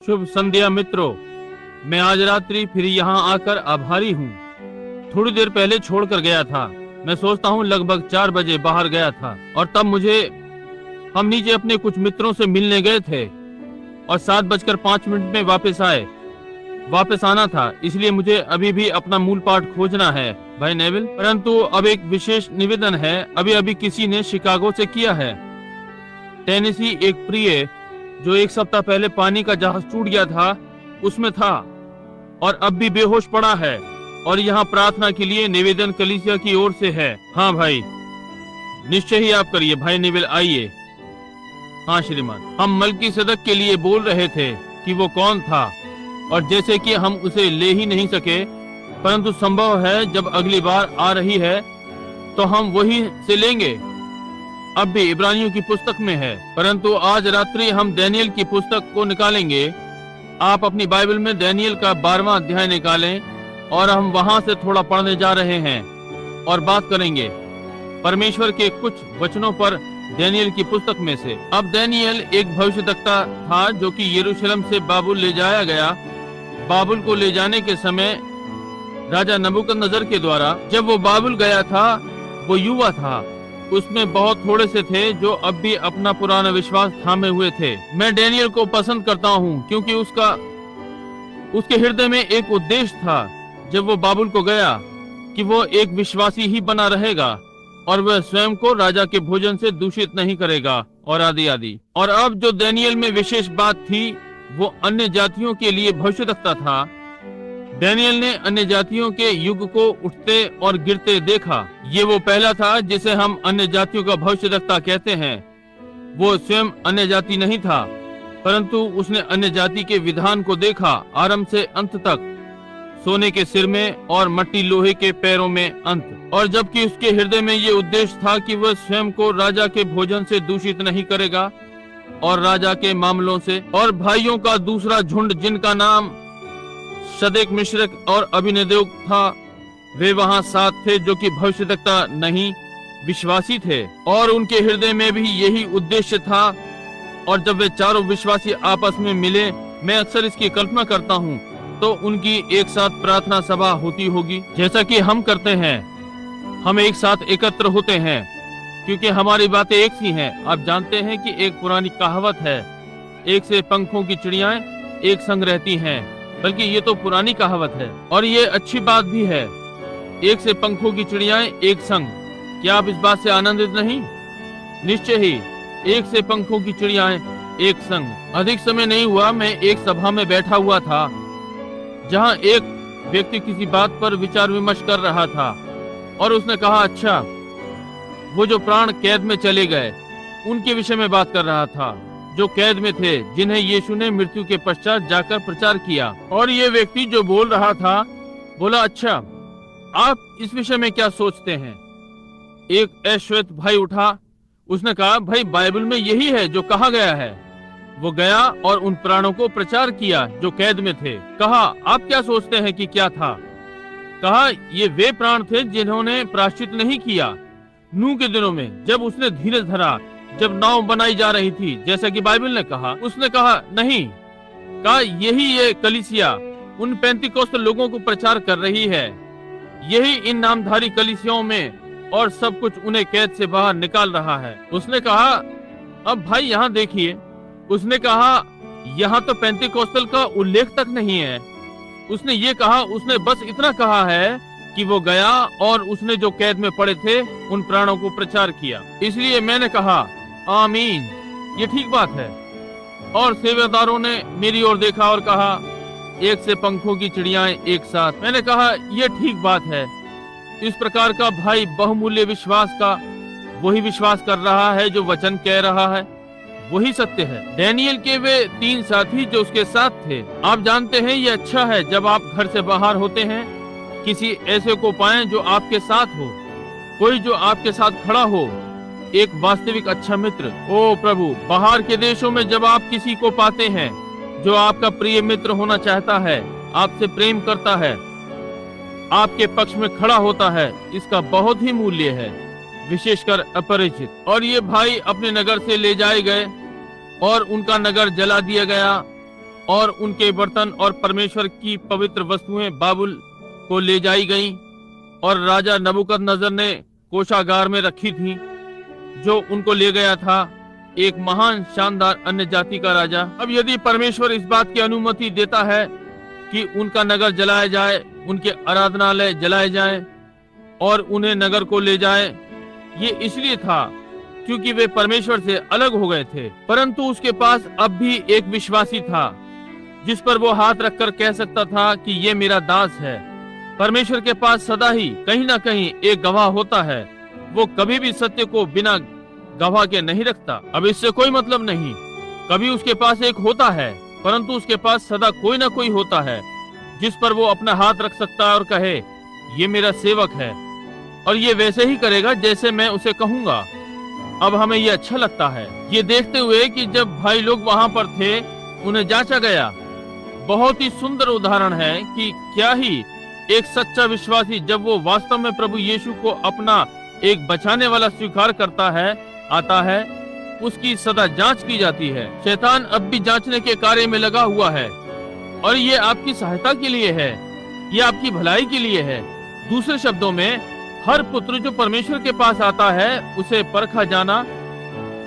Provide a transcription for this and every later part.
शुभ संध्या मित्रों। मैं आज रात्रि फिर यहाँ आकर आभारी हूँ। थोड़ी देर पहले छोड़कर गया था। मैं सोचता हूँ लगभग 4 बजे बाहर गया था और तब हम नीचे अपने कुछ मित्रों से मिलने गए थे और 7:05 में वापस आए। वापस आना था, इसलिए मुझे अभी भी अपना मूल पाठ खोजना है भाई नेविल। परंतु अब एक विशेष निवेदन है। अभी अभी किसी ने शिकागो से किया है। टेनेसी एक प्रिय जो 1 सप्ताह पहले पानी का जहाज टूट गया था उसमें था और अब भी बेहोश पड़ा है और यहाँ प्रार्थना के लिए निवेदन कलीसिया की ओर से है। हाँ भाई, निश्चय ही आप करिए भाई नेविल, आइए। हाँ श्रीमान, हम मल्कीसदक के लिए बोल रहे थे कि वो कौन था और जैसे कि हम उसे ले ही नहीं सके, परंतु संभव है जब अगली बार आ रही है तो हम वही से लेंगे। अब भी इब्रानियों की पुस्तक में है, परंतु आज रात्रि हम दानियेल की पुस्तक को निकालेंगे। आप अपनी बाइबल में दानियेल का 12वां अध्याय निकालें और हम वहां से थोड़ा पढ़ने जा रहे हैं और बात करेंगे परमेश्वर के कुछ वचनों पर दानियेल की पुस्तक में से। अब दानियेल एक भविष्यद्वक्ता था जो कि यरूशलेम से बाबुल ले जाया गया। बाबुल को ले जाने के समय राजा नबूकदनेस्सर के द्वारा, जब वो बाबुल गया था वो युवा था। उसमें बहुत थोड़े से थे जो अब भी अपना पुराना विश्वास थामे हुए थे। मैं दानियेल को पसंद करता हूँ क्योंकि उसके हृदय में एक उद्देश्य था जब वो बाबुल को गया कि वो एक विश्वासी ही बना रहेगा और वह स्वयं को राजा के भोजन से दूषित नहीं करेगा और आदि आदि। और अब जो दानियेल में विशेष बात थी वो अन्य जातियों के लिए भविष्यद्वक्ता था। दानियेल ने अन्य जातियों के युग को उठते और गिरते देखा। ये वो पहला था जिसे हम अन्य जातियों का भविष्यद्वक्ता कहते हैं। वो स्वयं अन्य जाति नहीं था, परंतु उसने अन्य जाति के विधान को देखा, आरंभ से अंत तक, सोने के सिर में और मट्टी लोहे के पैरों में अंत। और जबकि उसके हृदय में ये उद्देश्य था कि वह स्वयं को राजा के भोजन से दूषित नहीं करेगा और राजा के मामलों से। और भाइयों का दूसरा झुंड जिनका नाम शद्रक, मिशरक और अबेदनगो था, वे वहां साथ थे जो कि भविष्यद्वक्ता नहीं विश्वासी थे और उनके हृदय में भी यही उद्देश्य था। और जब वे चारों विश्वासी आपस में मिले, मैं अक्सर इसकी कल्पना करता हूँ, तो उनकी एक साथ प्रार्थना सभा होती होगी जैसा कि हम करते हैं। हम एक साथ एकत्र होते हैं क्योंकि हमारी बातें एक सी हैं। आप जानते हैं कि एक पुरानी कहावत है, एक से पंखों की चिड़ियाएं एक संग रहती हैं। बल्कि ये तो पुरानी कहावत है और ये अच्छी बात भी है। एक से पंखों की चिड़ियाएं एक संग। क्या आप इस बात से आनंदित नहीं? निश्चय ही, एक से पंखों की चिड़ियाएं एक संग। अधिक समय नहीं हुआ, मैं एक सभा में बैठा हुआ था जहां एक व्यक्ति किसी बात पर विचार विमर्श कर रहा था और उसने कहा, अच्छा, वो जो प्राण कैद में चले गए उनके विषय में बात कर रहा था, जो कैद में थे, जिन्हें यीशु ने मृत्यु के पश्चात जाकर प्रचार किया। और ये व्यक्ति जो बोल रहा था बोला, अच्छा, आप इस विषय में क्या सोचते हैं? एक अश्वेत भाई उठा, उसने कहा, भाई बाइबल में यही है जो कहा गया है। वो गया और उन प्राणों को प्रचार किया जो कैद में थे। कहा, आप क्या सोचते हैं कि क्या था? कहा, ये वे प्राण थे जिन्होंने प्रायश्चित नहीं किया नूह के दिनों में, जब उसने धीरज धरा, जब नाव बनाई जा रही थी, जैसा कि बाइबल ने कहा। उसने कहा, नहीं, कहा, यही ये कलीसिया उन पेंतिकोस्त लोगों को प्रचार कर रही है। यही इन नामधारी कलीसियाओं में और सब कुछ उन्हें कैद से बाहर निकाल रहा है। उसने कहा, अब भाई यहाँ देखिए। उसने कहा, यहाँ तो पेंतिकोस्तल का उल्लेख तक नहीं है। उसने ये कहा, उसने बस इतना कहा है कि वो गया और उसने जो कैद में पड़े थे उन प्राणों को प्रचार किया। इसलिए मैंने कहा, आमीन, ये ठीक बात है। और सेवादारों ने मेरी ओर देखा और कहा, एक से पंखों की चिड़ियाएं एक साथ। मैंने कहा, यह ठीक बात है। इस प्रकार का भाई बहुमूल्य विश्वास का वही विश्वास कर रहा है जो वचन कह रहा है, वही सत्य है। दानियेल के वे 3 साथी जो उसके साथ थे, आप जानते हैं ये अच्छा है जब आप घर से बाहर होते हैं, किसी ऐसे को पाएं जो आपके साथ हो, कोई जो आपके साथ खड़ा हो, एक वास्तविक अच्छा मित्र। ओ प्रभु, बाहर के देशों में जब आप किसी को पाते हैं जो आपका प्रिय मित्र होना चाहता है, आपसे प्रेम करता है, आपके पक्ष में खड़ा होता है, इसका बहुत ही मूल्य है, विशेषकर अपरिचित। और ये भाई अपने नगर से ले जाए गए और उनका नगर जला दिया गया और उनके बर्तन और परमेश्वर की पवित्र वस्तुएं बाबुल को ले जाई गईं और राजा नबूकदनेस्सर ने कोषागार में रखी थीं, जो उनको ले गया था, एक महान शानदार अन्य जाति का राजा। अब यदि परमेश्वर इस बात की अनुमति देता है कि उनका नगर जलाया जाए, उनके आराधनालय जलाए जाएं और उन्हें नगर को ले जाए, ये इसलिए था क्योंकि वे परमेश्वर से अलग हो गए थे। परंतु उसके पास अब भी एक विश्वासी था जिस पर वो हाथ रखकर कह सकता था कि ये मेरा दास है। परमेश्वर के पास सदा ही कहीं ना कहीं एक गवाह होता है। वो कभी भी सत्य को बिना गवाह के नहीं रखता। अब इससे कोई मतलब नहीं, कभी उसके पास एक होता है, परंतु उसके पास सदा कोई ना कोई होता है जिस पर वो अपना हाथ रख सकता है और कहे ये मेरा सेवक है और ये वैसे ही करेगा जैसे मैं उसे कहूंगा। अब हमें ये अच्छा लगता है ये देखते हुए कि जब भाई लोग वहां पर थे, उन्हें जांचा गया। बहुत ही सुंदर उदाहरण है कि क्या ही एक सच्चा विश्वासी जब वो वास्तव में प्रभु यीशु को अपना एक बचाने वाला स्वीकार करता है, आता है, उसकी सदा जांच की जाती है। शैतान अब भी जांचने के कार्य में लगा हुआ है और ये आपकी सहायता के लिए है, ये आपकी भलाई के लिए है। दूसरे शब्दों में, हर पुत्र जो परमेश्वर के पास आता है उसे परखा जाना,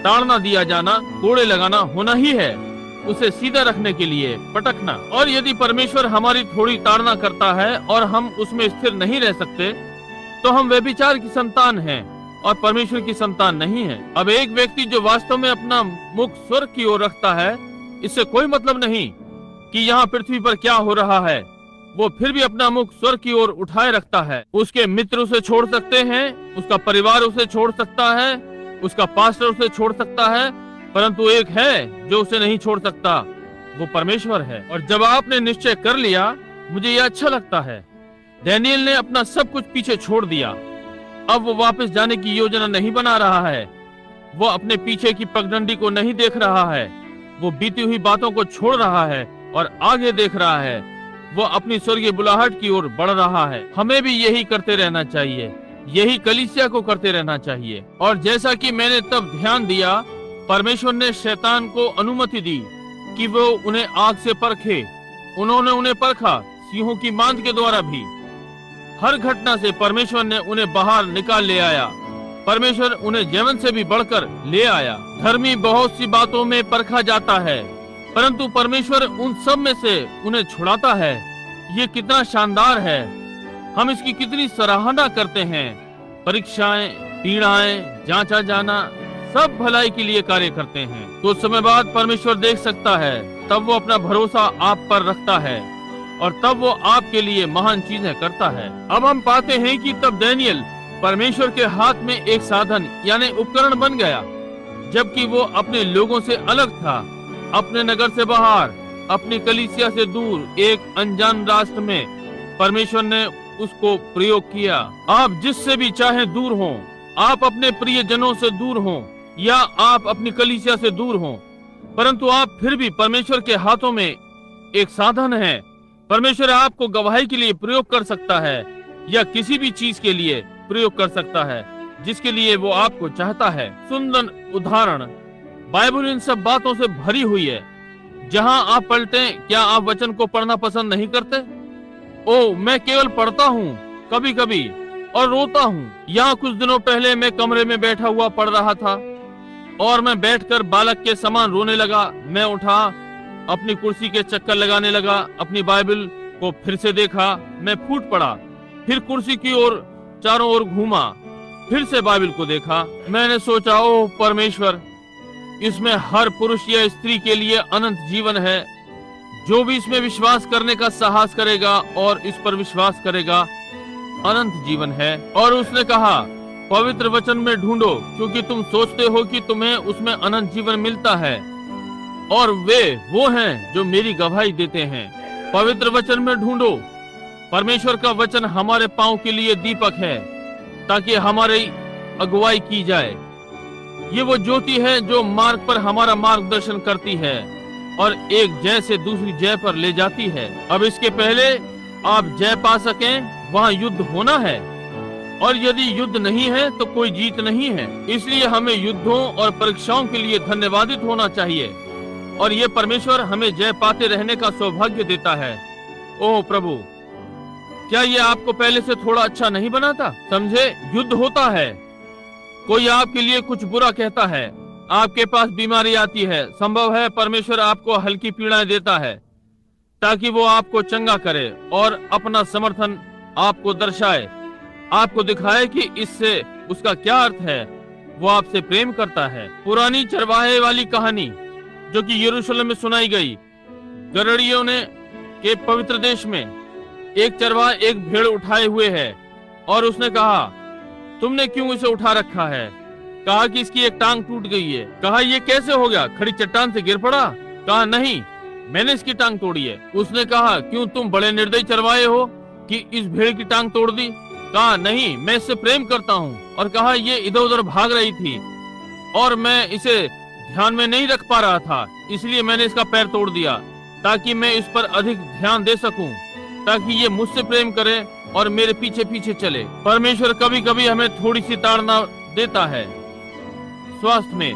ताड़ना दिया जाना, कोड़े लगाना होना ही है, उसे सीधा रखने के लिए पटकना। और यदि परमेश्वर हमारी थोड़ी ताड़ना करता है और हम उसमें स्थिर नहीं रह सकते, तो हम व्यभिचार की संतान हैं और परमेश्वर की संतान नहीं है। अब एक व्यक्ति जो वास्तव में अपना मुख स्वर्ग की ओर रखता है, इससे कोई मतलब नहीं कि यहाँ पृथ्वी पर क्या हो रहा है, वो फिर भी अपना मुख स्वर्ग की ओर उठाए रखता है। उसके मित्र उसे छोड़ सकते हैं, उसका परिवार उसे छोड़ सकता है, उसका पास्टर उसे छोड़ सकता है, परंतु एक है जो उसे नहीं छोड़ सकता, वो परमेश्वर है। और जब आपने निश्चय कर लिया, मुझे यह अच्छा लगता है, दानियेल ने अपना सब कुछ पीछे छोड़ दिया। अब वो वापस जाने की योजना नहीं बना रहा है, वो अपने पीछे की पगडंडी को नहीं देख रहा है, वो बीती हुई बातों को छोड़ रहा है और आगे देख रहा है। वो अपनी स्वर्गीय बुलाहट की ओर बढ़ रहा है। हमें भी यही करते रहना चाहिए, यही कलीसिया को करते रहना चाहिए। और जैसा कि मैंने तब ध्यान दिया, परमेश्वर ने शैतान को अनुमति दी कि वो उन्हें आग से परखे। उन्होंने उन्हें परखा, सिंहों की मांद के द्वारा भी। हर घटना से परमेश्वर ने उन्हें बाहर निकाल ले आया। परमेश्वर उन्हें जीवन से भी बढ़कर ले आया। धर्मी बहुत सी बातों में परखा जाता है, परंतु परमेश्वर उन सब में से उन्हें छुड़ाता है। ये कितना शानदार है, हम इसकी कितनी सराहना करते हैं। परीक्षाएं, पीड़ाएं, जांचा जाना, सब भलाई के लिए कार्य करते हैं। कुछ समय बाद परमेश्वर देख सकता है, तब वो अपना भरोसा आप पर रखता है और तब वो आपके लिए महान चीजें करता है। अब हम पाते हैं कि तब दानियेल परमेश्वर के हाथ में एक साधन यानी उपकरण बन गया, जबकि वो अपने लोगों से अलग था, अपने नगर से बाहर, अपनी कलीसिया से दूर, एक अनजान राष्ट्र में परमेश्वर ने उसको प्रयोग किया। आप जिससे भी चाहे दूर हों, आप अपने प्रिय जनों से दूर हों या आप अपनी कलीसिया से दूर हों, परंतु आप फिर भी परमेश्वर के हाथों में एक साधन हैं। परमेश्वर आपको गवाही के लिए प्रयोग कर सकता है या किसी भी चीज के लिए प्रयोग कर सकता है जिसके लिए वो आपको चाहता है। सुंदर उदाहरण, बाइबल इन सब बातों से भरी हुई है। जहां आप पलटें, क्या आप वचन को पढ़ना पसंद नहीं करते? ओ, मैं केवल पढ़ता हूँ कभी कभी और रोता हूँ। यहाँ कुछ दिनों पहले मैं कमरे में बैठा हुआ पढ़ रहा था और मैं बैठकर बालक के समान रोने लगा। मैं उठा, अपनी कुर्सी के चक्कर लगाने लगा, अपनी बाइबल को फिर से देखा, मैं फूट पड़ा, फिर कुर्सी की ओर चारों ओर घूमा, फिर से बाइबल को देखा। मैंने सोचा, ओह परमेश्वर, इसमें हर पुरुष या स्त्री के लिए अनंत जीवन है। जो भी इसमें विश्वास करने का साहस करेगा और इस पर विश्वास करेगा, अनंत जीवन है। और उसने कहा, पवित्र वचन में ढूंढो, क्योंकि तुम सोचते हो कि तुम्हें उसमें अनंत जीवन मिलता है, और वे वो हैं जो मेरी गवाही देते हैं। पवित्र वचन में ढूंढो। परमेश्वर का वचन हमारे पांव के लिए दीपक है, ताकि हमारी अगुवाई की जाए। ये वो ज्योति है जो मार्ग पर हमारा मार्गदर्शन करती है और एक जय से दूसरी जय पर ले जाती है। अब इसके पहले आप जय पा सकें, वहाँ युद्ध होना है, और यदि युद्ध नहीं है तो कोई जीत नहीं है। इसलिए हमें युद्धों और परीक्षाओं के लिए धन्यवादित होना चाहिए। और ये परमेश्वर हमें जय पाते रहने का सौभाग्य देता है। ओह प्रभु, क्या ये आपको पहले से थोड़ा अच्छा नहीं बनाता? समझे, युद्ध होता है, कोई आपके लिए कुछ बुरा कहता है, आपके पास बीमारी आती है, संभव है परमेश्वर आपको हल्की पीड़ाएं देता है ताकि वो आपको चंगा करे और अपना समर्थन आपको दर्शाए, आपको दिखाए कि इससे उसका क्या अर्थ है। वो आपसे प्रेम करता है। पुरानी चरवाहे वाली कहानी जो कि यरूशलेम में सुनाई गई, गदरियों ने के पवित्र देश में एक चरवाहा एक भेड़ उठाए हुए है और उसने कहा, तुमने क्यों इसे उठा रखा है? कहा कि इसकी एक टांग टूट गई है। कहा, ये कैसे हो गया? खड़ी चट्टान से गिर पड़ा? कहा, नहीं, मैंने इसकी टांग तोड़ी है। उसने कहा, क्यों, तुम बड़े निर्दयी चरवाहे हो कि इस भेड़ की टांग तोड़ दी? कहा, नहीं, मैं इससे प्रेम करता हूँ। और कहा, ये इधर उधर भाग रही थी और मैं इसे ध्यान में नहीं रख पा रहा था, इसलिए मैंने इसका पैर तोड़ दिया ताकि मैं इस पर अधिक ध्यान दे सकूं, ताकि ये मुझसे प्रेम करे और मेरे पीछे पीछे चले। परमेश्वर कभी कभी हमें थोड़ी सी ताड़ना देता है स्वास्थ्य में,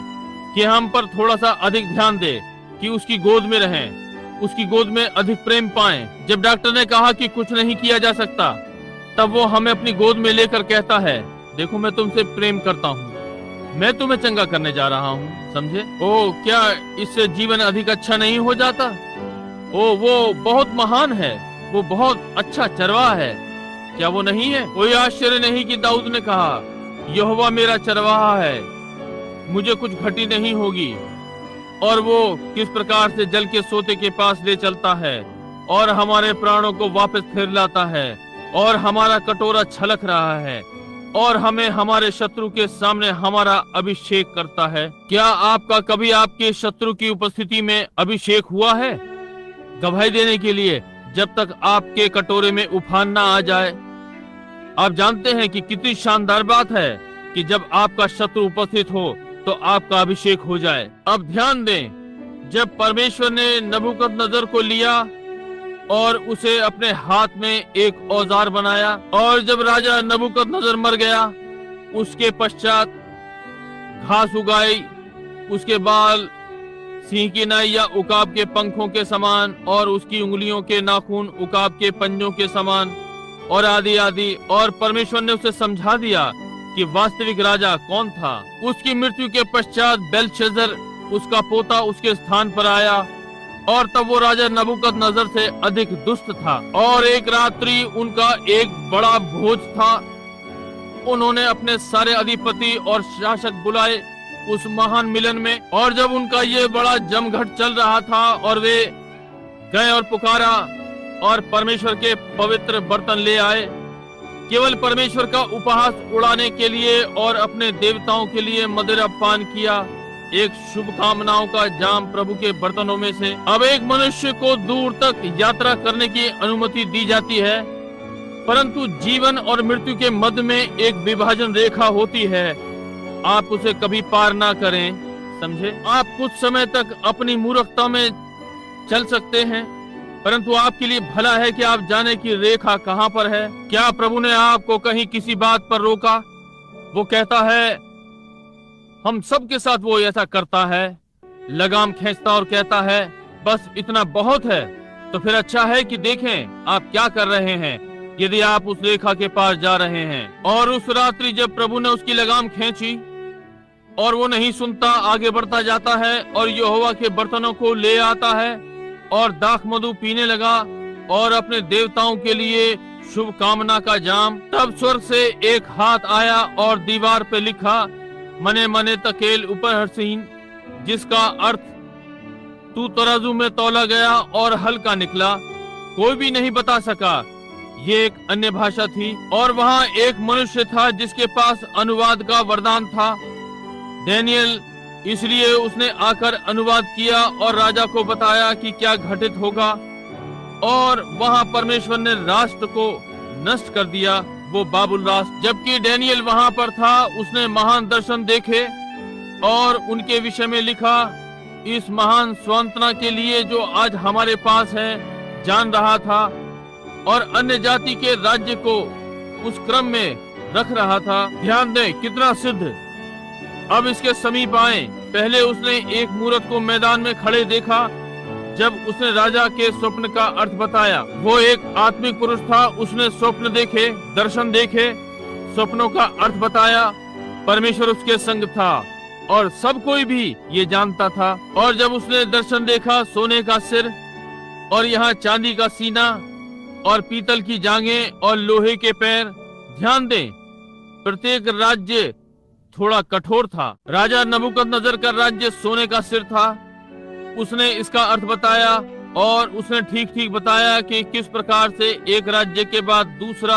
कि हम पर थोड़ा सा अधिक ध्यान दे, कि उसकी गोद में रहें, उसकी गोद में अधिक प्रेम पाएं। जब डॉक्टर ने कहा कि कुछ नहीं किया जा सकता, तब वो हमें अपनी गोद में लेकर कहता है, देखो मैं तुमसे प्रेम करता हूँ, मैं तुम्हें चंगा करने जा रहा हूँ। समझे? ओ, क्या इससे जीवन अधिक अच्छा नहीं हो जाता? ओ, वो बहुत महान है, वो बहुत अच्छा चरवाहा है, क्या वो नहीं है? कोई आश्चर्य नहीं कि दाऊद ने कहा, यहोवा मेरा चरवाहा है, मुझे कुछ घटी नहीं होगी। और वो किस प्रकार से जल के सोते के पास ले चलता है और हमारे प्राणों को वापस फिर लाता है, और हमारा कटोरा छलक रहा है, और हमें हमारे शत्रु के सामने हमारा अभिषेक करता है। क्या आपका कभी आपके शत्रु की उपस्थिति में अभिषेक हुआ है गवाही देने के लिए, जब तक आपके कटोरे में उफान ना आ जाए? आप जानते हैं कि कितनी शानदार बात है कि जब आपका शत्रु उपस्थित हो तो आपका अभिषेक हो जाए। अब ध्यान दें, जब परमेश्वर ने नबूकदनेस्सर को लिया और उसे अपने हाथ में एक औजार बनाया, और जब राजा नबूकदनेस्सर मर गया, उसके पश्चात घास उगाई, उसके बाल सिंह की नाई या उकाब के पंखों के समान, और उसकी उंगलियों के नाखून उकाब के पंजों के समान, और आदि आदि। और परमेश्वर ने उसे समझा दिया कि वास्तविक राजा कौन था। उसकी मृत्यु के पश्चात बेलशस्सर उसका पोता उसके स्थान पर आया, और तब वो राजा नबूकदनेस्सर से अधिक दुष्ट था। और एक रात्रि उनका एक बड़ा भोज था। उन्होंने अपने सारे अधिपति और शासक बुलाए उस महान मिलन में, और जब उनका ये बड़ा जमघट चल रहा था और वे गए और पुकारा और परमेश्वर के पवित्र बर्तन ले आए, केवल परमेश्वर का उपहास उड़ाने के लिए, और अपने देवताओं के लिए मदिरा पान किया, एक शुभकामनाओं का जाम प्रभु के बर्तनों में से। अब एक मनुष्य को दूर तक यात्रा करने की अनुमति दी जाती है, परंतु जीवन और मृत्यु के मध्य में एक विभाजन रेखा होती है, आप उसे कभी पार ना करें। समझे? आप कुछ समय तक अपनी मूर्खता में चल सकते हैं, परंतु आपके लिए भला है कि आप जाने की रेखा कहाँ पर है। क्या प्रभु ने आपको कहीं किसी बात पर रोका? वो कहता है, हम सब के साथ वो ऐसा करता है, लगाम खींचता और कहता है, बस इतना बहुत है। तो फिर अच्छा है कि देखें आप क्या कर रहे हैं, यदि आप उस रेखा के पार जा रहे हैं। और उस रात्रि जब प्रभु ने उसकी लगाम खींची और वो नहीं सुनता, आगे बढ़ता जाता है और यहोवा के बर्तनों को ले आता है और दाख मधु पीने लगा और अपने देवताओं के लिए शुभ कामना का जाम। तब स्वर्ग से एक हाथ आया और दीवार पे लिखा, मने मने तकेल ऊपर हरसीन, जिसका अर्थ तू तराजू में तौला गया और हल्का निकला। कोई भी नहीं बता सका, ये एक अन्य भाषा थी। और वहाँ एक मनुष्य था जिसके पास अनुवाद का वरदान था, डैनियल। इसलिए उसने आकर अनुवाद किया और राजा को बताया कि क्या घटित होगा। और वहाँ परमेश्वर ने राष्ट्र को नष्ट कर दिया, वो बाबुल राष्ट्र। जबकि डैनियल वहाँ पर था, उसने महान दर्शन देखे और उनके विषय में लिखा, इस महान स्वांतना के लिए जो आज हमारे पास है जान रहा था और अन्य जाति के राज्य को उस क्रम में रख रहा था। ध्यान दें कितना सिद्ध। अब इसके समीप आए पहले उसने एक मूरत को मैदान में खड़े देखा। जब उसने राजा के स्वप्न का अर्थ बताया, वो एक आत्मिक पुरुष था। उसने स्वप्न देखे, दर्शन देखे, स्वप्नों का अर्थ बताया। परमेश्वर उसके संग था और सब कोई भी ये जानता था। और जब उसने दर्शन देखा, सोने का सिर और यहाँ चांदी का सीना और पीतल की जांघें और लोहे के पैर। ध्यान दें, प्रत्येक राज्य थोड़ा कठोर था। राजा नबूकदनेस्सर का राज्य सोने का सिर था। उसने इसका अर्थ बताया और उसने ठीक ठीक बताया कि किस प्रकार से एक राज्य के बाद दूसरा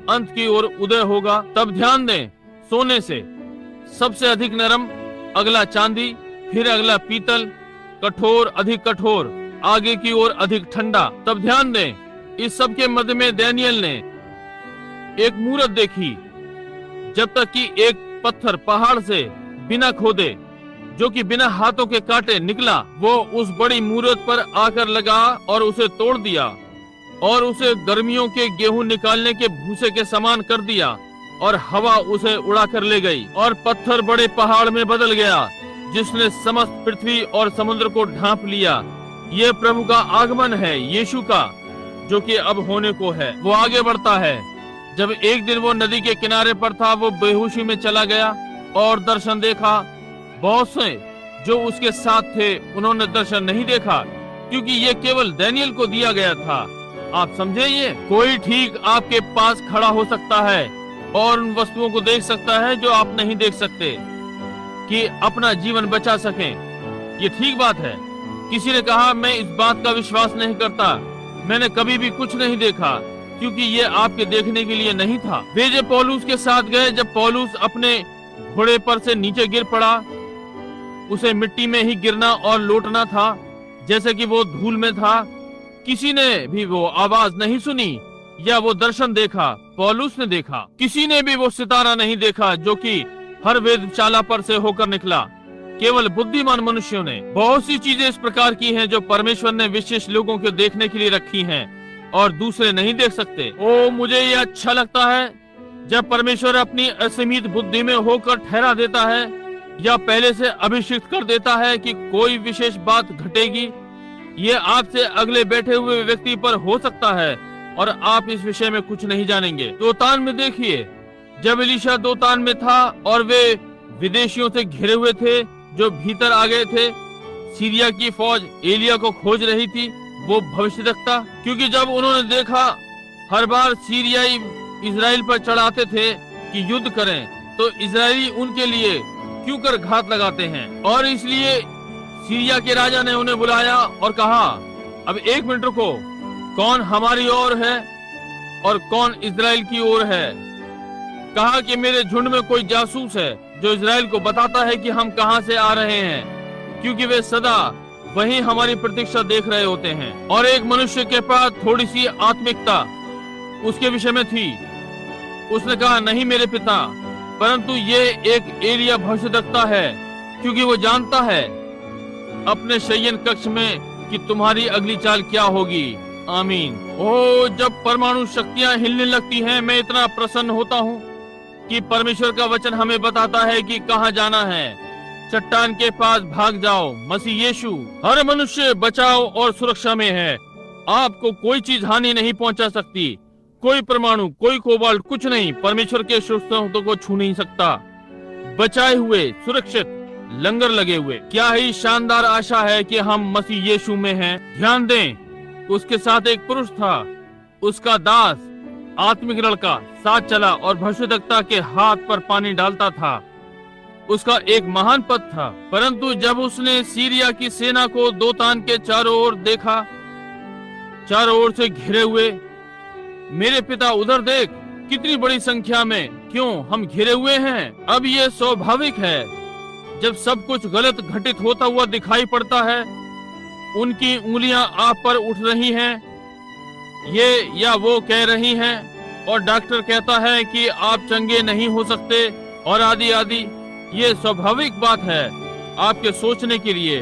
अंत की ओर उदय होगा। तब ध्यान दें, सोने से सबसे अधिक नरम, अगला चांदी, फिर अगला पीतल, कठोर, अधिक कठोर, आगे की ओर अधिक ठंडा। तब ध्यान दें, इस सब के मध्य में दानियेल ने एक मूरत देखी, जब तक कि एक पत्थर पहाड़ से बिना खोदे, जो कि बिना हाथों के काटे निकला, वो उस बड़ी मूरत पर आकर लगा और उसे तोड़ दिया और उसे गर्मियों के गेहूं निकालने के भूसे के समान कर दिया और हवा उसे उड़ा कर ले गई और पत्थर बड़े पहाड़ में बदल गया, जिसने समस्त पृथ्वी और समुद्र को ढांप लिया। ये प्रभु का आगमन है, यीशु का, जो कि अब होने को है। वो आगे बढ़ता है। जब एक दिन वो नदी के किनारे पर था, वो बेहोशी में चला गया और दर्शन देखा। बहुत से जो उसके साथ थे उन्होंने दर्शन नहीं देखा, क्योंकि ये केवल दानियेल को दिया गया था। आप समझे, ये कोई ठीक आपके पास खड़ा हो सकता है और उन वस्तुओं को देख सकता है जो आप नहीं देख सकते, कि अपना जीवन बचा सकें। ये ठीक बात है। किसी ने कहा, मैं इस बात का विश्वास नहीं करता, मैंने कभी भी कुछ नहीं देखा, क्योंकि ये आपके देखने के लिए नहीं था। वे जब पौलुस के साथ गए, जब पौलुस अपने घोड़े पर से नीचे गिर पड़ा, उसे मिट्टी में ही गिरना और लौटना था, जैसे कि वो धूल में था। किसी ने भी वो आवाज नहीं सुनी या वो दर्शन देखा। पौलुस ने देखा। किसी ने भी वो सितारा नहीं देखा जो कि हर वेधशाला पर से होकर निकला। केवल बुद्धिमान मनुष्यों ने। बहुत सी चीजें इस प्रकार की हैं जो परमेश्वर ने विशेष लोगों को देखने के लिए रखी हैं और दूसरे नहीं देख सकते। ओ, मुझे ये अच्छा लगता है जब परमेश्वर अपनी असीमित बुद्धि में होकर ठहरा देता है या पहले से अभिषिक्त कर देता है कि कोई विशेष बात घटेगी। ये आपसे अगले बैठे हुए व्यक्ति पर हो सकता है और आप इस विषय में कुछ नहीं जानेंगे। दोतान में देखिए, जब एलीशा दोतान में था और वे विदेशियों से घिरे हुए थे जो भीतर आ गए थे, सीरिया की फौज एलिया को खोज रही थी। वो भविष्यद्वक्ता, क्योंकि जब उन्होंने देखा हर बार सीरियाई इजराइल पर चढ़ाते थे कि युद्ध करें, तो इजरायली उनके लिए क्यों कर घात लगाते हैं, और इसलिए सीरिया के राजा ने उन्हें बुलाया और कहा, अब एक मिनट रुको, कौन हमारी ओर है और कौन इजराइल की ओर है। कहा कि मेरे झुंड में कोई जासूस है जो इजराइल को बताता है कि हम कहां से आ रहे हैं, क्योंकि वे सदा वही हमारी प्रतीक्षा देख रहे होते हैं। और एक मनुष्य के पास थोड़ी सी आत्मिकता उसके विषय में थी। उसने कहा, नहीं मेरे पिता, परंतु ये एक एलिया भविष्यद्वक्ता है, क्योंकि वो जानता है अपने शयन कक्ष में कि तुम्हारी अगली चाल क्या होगी। आमीन। ओ, जब परमाणु शक्तियां हिलने लगती हैं, मैं इतना प्रसन्न होता हूँ कि परमेश्वर का वचन हमें बताता है कि कहाँ जाना है। चट्टान के पास भाग जाओ, मसीह यीशु हर मनुष्य बचाव और सुरक्षा में है। आपको कोई चीज हानि नहीं पहुंचा सकती। कोई परमाणु, कोई कोबाल्ट, कुछ नहीं परमेश्वर के शुभ को छू नहीं सकता। बचाए हुए, सुरक्षित, लंगर लगे हुए। क्या ही शानदार आशा है कि हम मसीह यीशु में हैं। ध्यान दें, उसके साथ एक पुरुष था, उसका दास, आत्मिक लड़का साथ चला और भविष्यद्वक्ता के हाथ पर पानी डालता था। उसका एक महान पद था। परंतु जब उसने सीरिया की सेना को दोतान के चारों ओर देखा, चारों ओर से घिरे हुए, मेरे पिता उधर देख, कितनी बड़ी संख्या में, क्यों हम घिरे हुए हैं। अब ये स्वाभाविक है, जब सब कुछ गलत घटित होता हुआ दिखाई पड़ता है, उनकी उंगलियां आप पर उठ रही हैं, ये या वो कह रही हैं, और डॉक्टर कहता है कि आप चंगे नहीं हो सकते, और आदि आदि। ये स्वाभाविक बात है आपके सोचने के लिए,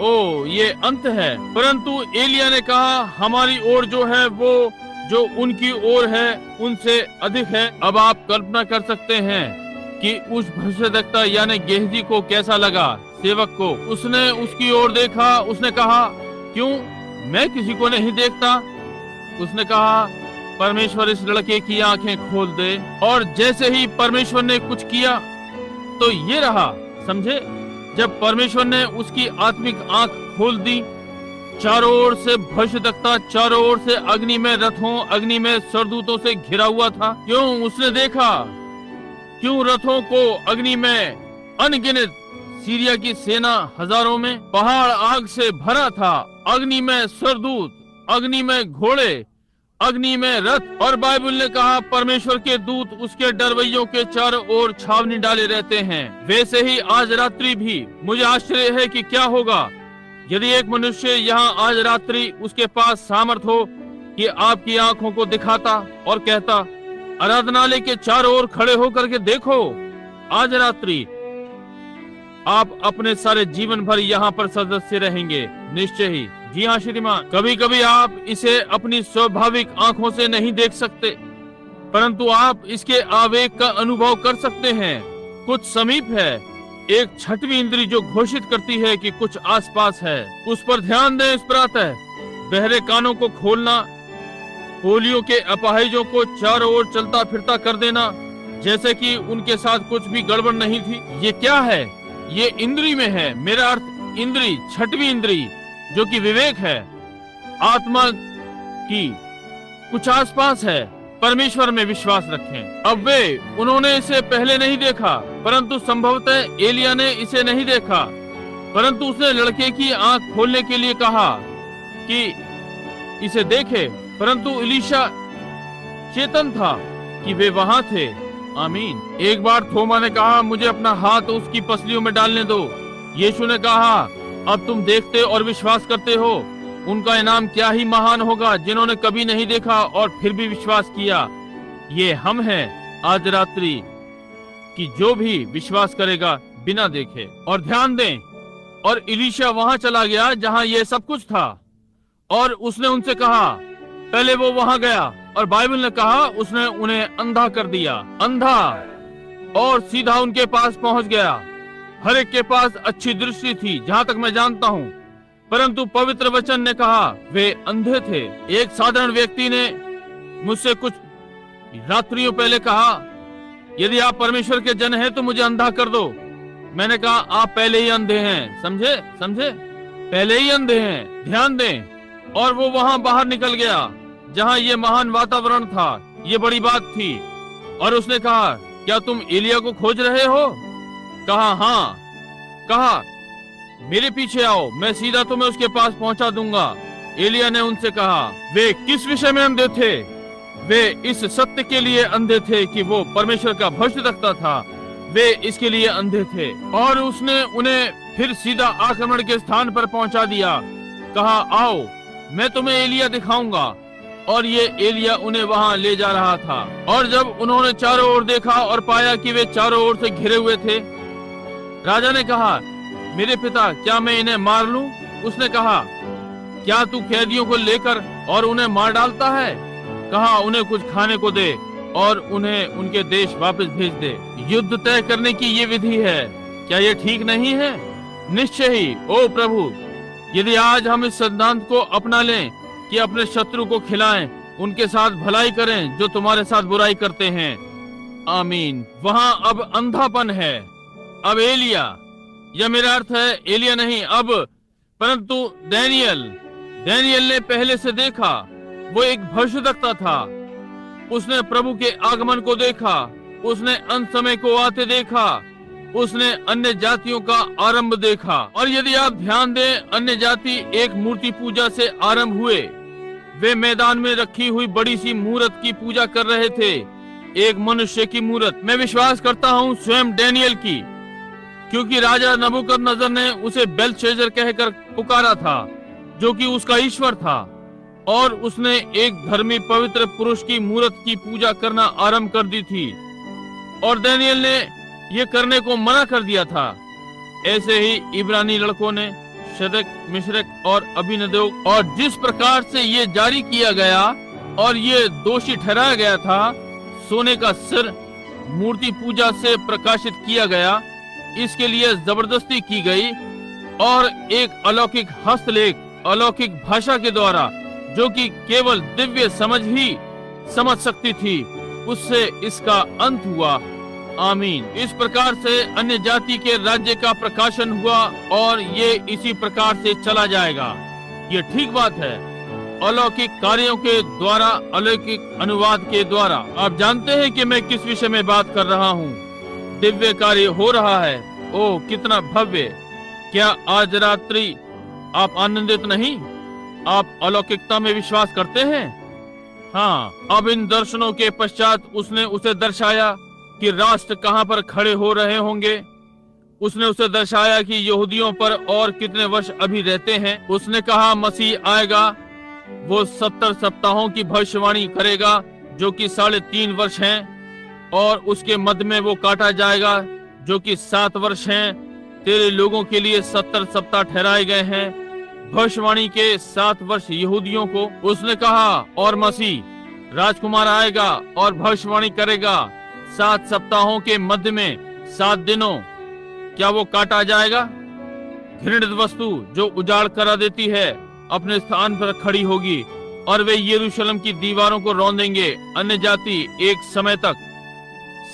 ओ ये अंत है। परंतु एलिया ने कहा, हमारी ओर जो है वो जो उनकी ओर है उनसे अधिक है। अब आप कल्पना कर सकते हैं कि उस भविष्यद्वक्ता यानी गेहजी को कैसा लगा। सेवक को। उसने उसकी ओर देखा, उसने कहा, क्यों, मैं किसी को नहीं देखता। उसने कहा, परमेश्वर इस लड़के की आंखें खोल दे। और जैसे ही परमेश्वर ने कुछ किया तो ये रहा, समझे, जब परमेश्वर ने उसकी आत्मिक आंख खोल दी, चारों ओर से भविष्यद्वक्ता, चारों ओर से अग्नि में रथों, अग्नि में सरदूतों से घिरा हुआ था। क्यों, उसने देखा, क्यों रथों को अग्नि में अनगिनत, सीरिया की सेना हजारों में, पहाड़ आग से भरा था, अग्नि में सरदूत, अग्नि में घोड़े, अग्नि में रथ। और बाइबल ने कहा, परमेश्वर के दूत उसके डरवैयों के चारों ओर छावनी डाले रहते हैं। वैसे ही आज रात्रि भी मुझे आश्चर्य है कि क्या होगा यदि एक मनुष्य यहाँ आज रात्रि उसके पास सामर्थ हो कि आपकी आंखों को दिखाता और कहता, आराधनालय के चारों ओर खड़े होकर के देखो, आज रात्रि आप अपने सारे जीवन भर यहाँ पर सदस्य रहेंगे, निश्चय ही। जी हाँ श्रीमान, कभी कभी आप इसे अपनी स्वाभाविक आंखों से नहीं देख सकते, परंतु आप इसके आवेग का अनुभव कर सकते हैं। कुछ समीप है, एक छठवीं इंद्री जो घोषित करती है कि कुछ आसपास है। उस पर ध्यान दें इस प्रातः। बहरे कानों को खोलना, पोलियो के अपाहिजों को चारों ओर चलता फिरता कर देना, जैसे कि उनके साथ कुछ भी गड़बड़ नहीं थी। ये क्या है? ये इंद्री में है। मेरा अर्थ इंद्री, छठवीं इंद्री जो कि विवेक है, आत्मा की कुछ आसपास है। परमेश्वर में विश्वास रखें। अब उन्होंने इसे पहले नहीं देखा, परंतु संभवतः एलिया ने इसे नहीं देखा, परंतु उसने लड़के की आंख खोलने के लिए कहा कि इसे देखे। परंतु एलीशा चेतन था कि वे वहां थे। आमीन। एक बार थोमा ने कहा, मुझे अपना हाथ उसकी पसलियों में डालने दो। यीशु ने कहा, अब तुम देखते और विश्वास करते हो, उनका इनाम क्या ही महान होगा जिन्होंने कभी नहीं देखा और फिर भी विश्वास किया। ये हम हैं आज रात्रि कि जो भी विश्वास करेगा बिना देखे। और ध्यान दें, और एलीशा वहां चला गया जहां ये सब कुछ था, और उसने उनसे कहा, पहले वो वहां गया और बाइबल ने कहा उसने उन्हें अंधा कर दिया, अंधा, और सीधा उनके पास पहुंच गया। हर एक के पास अच्छी दृष्टि थी जहां तक मैं जानता हूं, परंतु पवित्र वचन ने कहा वे अंधे थे। एक साधारण व्यक्ति ने मुझसे कुछ रात्रियों पहले कहा, यदि आप परमेश्वर के जन हैं तो मुझे अंधा कर दो। मैंने कहा, आप पहले ही अंधे हैं। समझे, पहले ही अंधे हैं। ध्यान दें। और वो वहां बाहर निकल गया जहां ये महान वातावरण था, ये बड़ी बात थी। और उसने कहा, क्या तुम एलिया को खोज रहे हो? कहा, हाँ। कहा, मेरे पीछे आओ, मैं सीधा तुम्हें उसके पास पहुंचा दूंगा। एलिया ने उनसे कहा, वे किस विषय में अंधे थे? वे इस सत्य के लिए अंधे थे कि वो परमेश्वर का भविष्यद्वक्ता था। वे इसके लिए अंधे थे। और उसने उन्हें फिर सीधा आक्रमण के स्थान पर पहुंचा दिया। कहा, आओ, मैं तुम्हें एलिया दिखाऊंगा। और ये एलिया उन्हें वहां ले जा रहा था। और जब उन्होंने चारों ओर देखा और पाया कि वे चारों ओर से घिरे हुए थे, राजा ने कहा, मेरे पिता, क्या मैं इन्हें मार लूं? उसने कहा, क्या तू कैदियों को लेकर और उन्हें मार डालता है? कहा, उन्हें कुछ खाने को दे और उन्हें उनके देश वापस भेज दे। युद्ध तय करने की ये विधि है, क्या ये ठीक नहीं है? निश्चय ही। ओ प्रभु, यदि आज हम इस सिद्धांत को अपना लें कि अपने शत्रु को खिलाएं, उनके साथ भलाई करें जो तुम्हारे साथ बुराई करते हैं। आमीन। वहां अब अंधापन है। अब एलिया, यह मेरा अर्थ है एलिया नहीं अब, परंतु दानियेल ने पहले से देखा। वो एक भविष्यद्वक्ता था। उसने प्रभु के आगमन को देखा, उसने अंत समय को आते देखा, उसने अन्य जातियों का आरंभ देखा। और यदि आप ध्यान दें, अन्य जाति एक मूर्ति पूजा से आरंभ हुए। वे मैदान में रखी हुई बड़ी सी मूर्त की पूजा कर रहे थे, एक मनुष्य की मूर्त। मैं विश्वास करता हूँ स्वयं दानियेल की, क्योंकि राजा नबूकदनेस्सर ने उसे बेल्शस्सर कहकर पुकारा था, जो कि उसका ईश्वर था। और उसने एक धर्मी पवित्र पुरुष की मूर्त की पूजा करना आरंभ कर दी थी, और दानियेल ने ये करने को मना कर दिया था। ऐसे ही इब्रानी लड़कों ने शद्रक, मिशरक और अबीनदाब, और जिस प्रकार से ये जारी किया गया और ये दोषी ठहराया गया था, सोने का सिर मूर्ति पूजा से प्रकाशित किया गया, इसके लिए जबरदस्ती की गई और एक अलौकिक हस्तलेख, अलौकिक भाषा के द्वारा, जो कि केवल दिव्य समझ ही समझ सकती थी, उससे इसका अंत हुआ। आमीन। इस प्रकार से अन्य जाति के राज्य का प्रकाशन हुआ और ये इसी प्रकार से चला जाएगा। ये ठीक बात है। अलौकिक कार्यों के द्वारा, अलौकिक अनुवाद के द्वारा। आप जानते हैं कि मैं किस विषय में बात कर रहा हूँ। दिव्य कार्य हो रहा है। ओह, कितना भव्य! क्या आज रात्रि आप आनंदित नहीं? आप अलौकिकता में विश्वास करते हैं? हाँ। अब इन दर्शनों के पश्चात उसने उसे दर्शाया कि राष्ट्र कहाँ पर खड़े हो रहे होंगे। उसने उसे दर्शाया कि यहूदियों पर और कितने वर्ष अभी रहते हैं। उसने कहा मसीह आएगा, वो 70 सप्ताहों की भविष्यवाणी करेगा, जो कि 3.5 वर्ष हैं, और उसके मध्य में वो काटा जाएगा, जो कि 7 वर्ष हैं। तेरे लोगों के लिए 70 सप्ताह ठहराए गए हैं, भविष्यवाणी के 7 वर्ष यहूदियों को। उसने कहा और मसीह राजकुमार आएगा और भविष्यवाणी करेगा 7 सप्ताहों के मध्य में 7 दिनों। क्या वो काटा जाएगा? घृणित वस्तु जो उजाड़ करा देती है अपने स्थान पर खड़ी होगी और वे यरूशलेम की दीवारों को रौंदेंगे। अन्य जाति एक समय तक,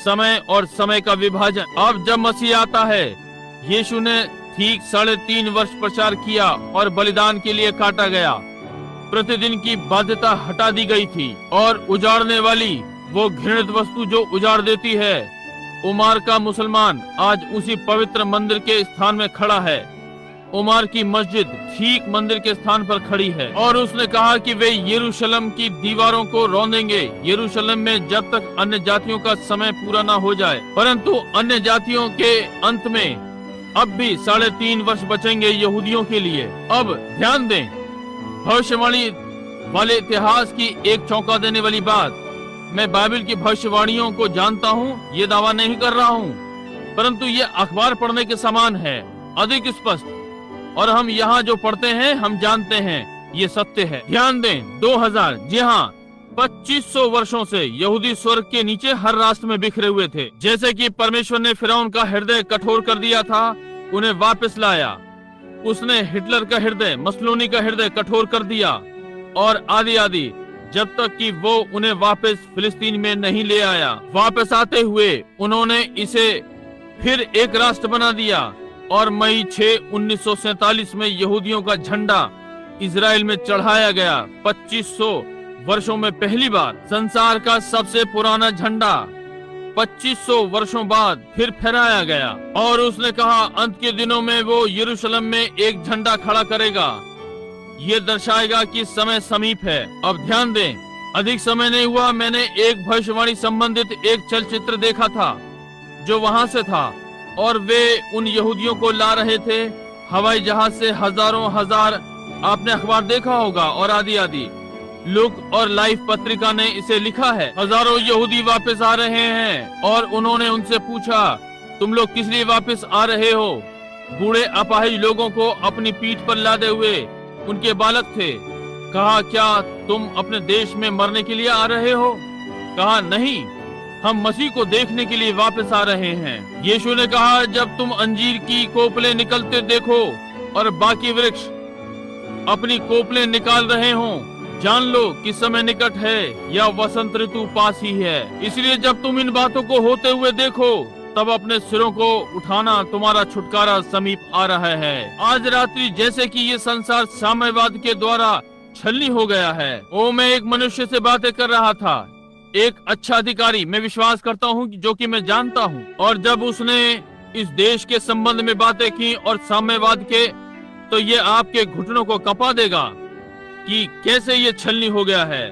समय और समय का विभाजन। अब जब मसीह आता है, यीशु ने ठीक 3.5 वर्ष प्रचार किया और बलिदान के लिए काटा गया। प्रतिदिन की बाध्यता हटा दी गई थी और उजाड़ने वाली वो घृणित वस्तु जो उजाड़ देती है, उमार का मुसलमान आज उसी पवित्र मंदिर के स्थान में खड़ा है। उमार की मस्जिद ठीक मंदिर के स्थान पर खड़ी है और उसने कहा कि वे यरूशलेम की दीवारों को रौंदेंगे, यरूशलेम में जब तक अन्य जातियों का समय पूरा ना हो जाए। परंतु अन्य जातियों के अंत में अब भी 3.5 वर्ष बचेंगे यहूदियों के लिए। अब ध्यान दें, भविष्यवाणी वाले इतिहास की एक चौंका देने वाली बात। मैं बाइबल की भविष्यवाणियों को जानता हूँ, ये दावा नहीं कर रहा हूँ, परंतु ये अखबार पढ़ने के समान है, अधिक स्पष्ट। और हम यहाँ जो पढ़ते हैं, हम जानते हैं ये सत्य है। ध्यान दें, 2000, जी हाँ, 2500 वर्षों से यहूदी स्वर्ग के नीचे हर राष्ट्र में बिखरे हुए थे। जैसे कि परमेश्वर ने फिरौन का हृदय कठोर कर दिया था, उन्हें वापस लाया। उसने हिटलर का हृदय, मसलोनी का हृदय कठोर कर दिया और आदि आदि, जब तक कि वो उन्हें वापस फिलिस्तीन में नहीं ले आया। वापस आते हुए उन्होंने इसे फिर एक राष्ट्र बना दिया और मई 6, 1947 में यहूदियों का झंडा इजराइल में चढ़ाया गया। 2500 वर्षों में पहली बार संसार का सबसे पुराना झंडा 2500 वर्षों बाद फिर फहराया गया। और उसने कहा अंत के दिनों में वो यरूशलेम में एक झंडा खड़ा करेगा। ये दर्शाएगा कि समय समीप है। अब ध्यान दें, अधिक समय नहीं हुआ, मैंने एक भविष्यवाणी संबंधित एक चलचित्र देखा था जो वहां से था, और वे उन यहूदियों को ला रहे थे हवाई जहाज से, हजारों हजार। आपने अखबार देखा होगा और आदि आदि। लुक और लाइफ पत्रिका ने इसे लिखा है। हजारों यहूदी वापस आ रहे हैं और उन्होंने उनसे पूछा, तुम लोग किस लिए वापस आ रहे हो? बूढ़े अपाहिज लोगों को अपनी पीठ पर लादे हुए उनके बालक थे। कहा, क्या तुम अपने देश में मरने के लिए आ रहे हो? कहा, नहीं, हम मसीह को देखने के लिए वापस आ रहे हैं। यीशु ने कहा, जब तुम अंजीर की कोपले निकलते देखो और बाकी वृक्ष अपनी कोपले निकाल रहे हो, जान लो कि समय निकट है या वसंत ऋतु पास ही है। इसलिए जब तुम इन बातों को होते हुए देखो, तब अपने सिरों को उठाना, तुम्हारा छुटकारा समीप आ रहा है। आज रात्रि जैसे कि ये संसार साम्यवाद के द्वारा छलनी हो गया है। ओ, मैं एक मनुष्य से बातें कर रहा था, एक अच्छा अधिकारी, मैं विश्वास करता हूँ जो कि मैं जानता हूँ। और जब उसने इस देश के संबंध में बातें की और साम्यवाद के, तो ये आपके घुटनों को कपा देगा कि कैसे ये छलनी हो गया है।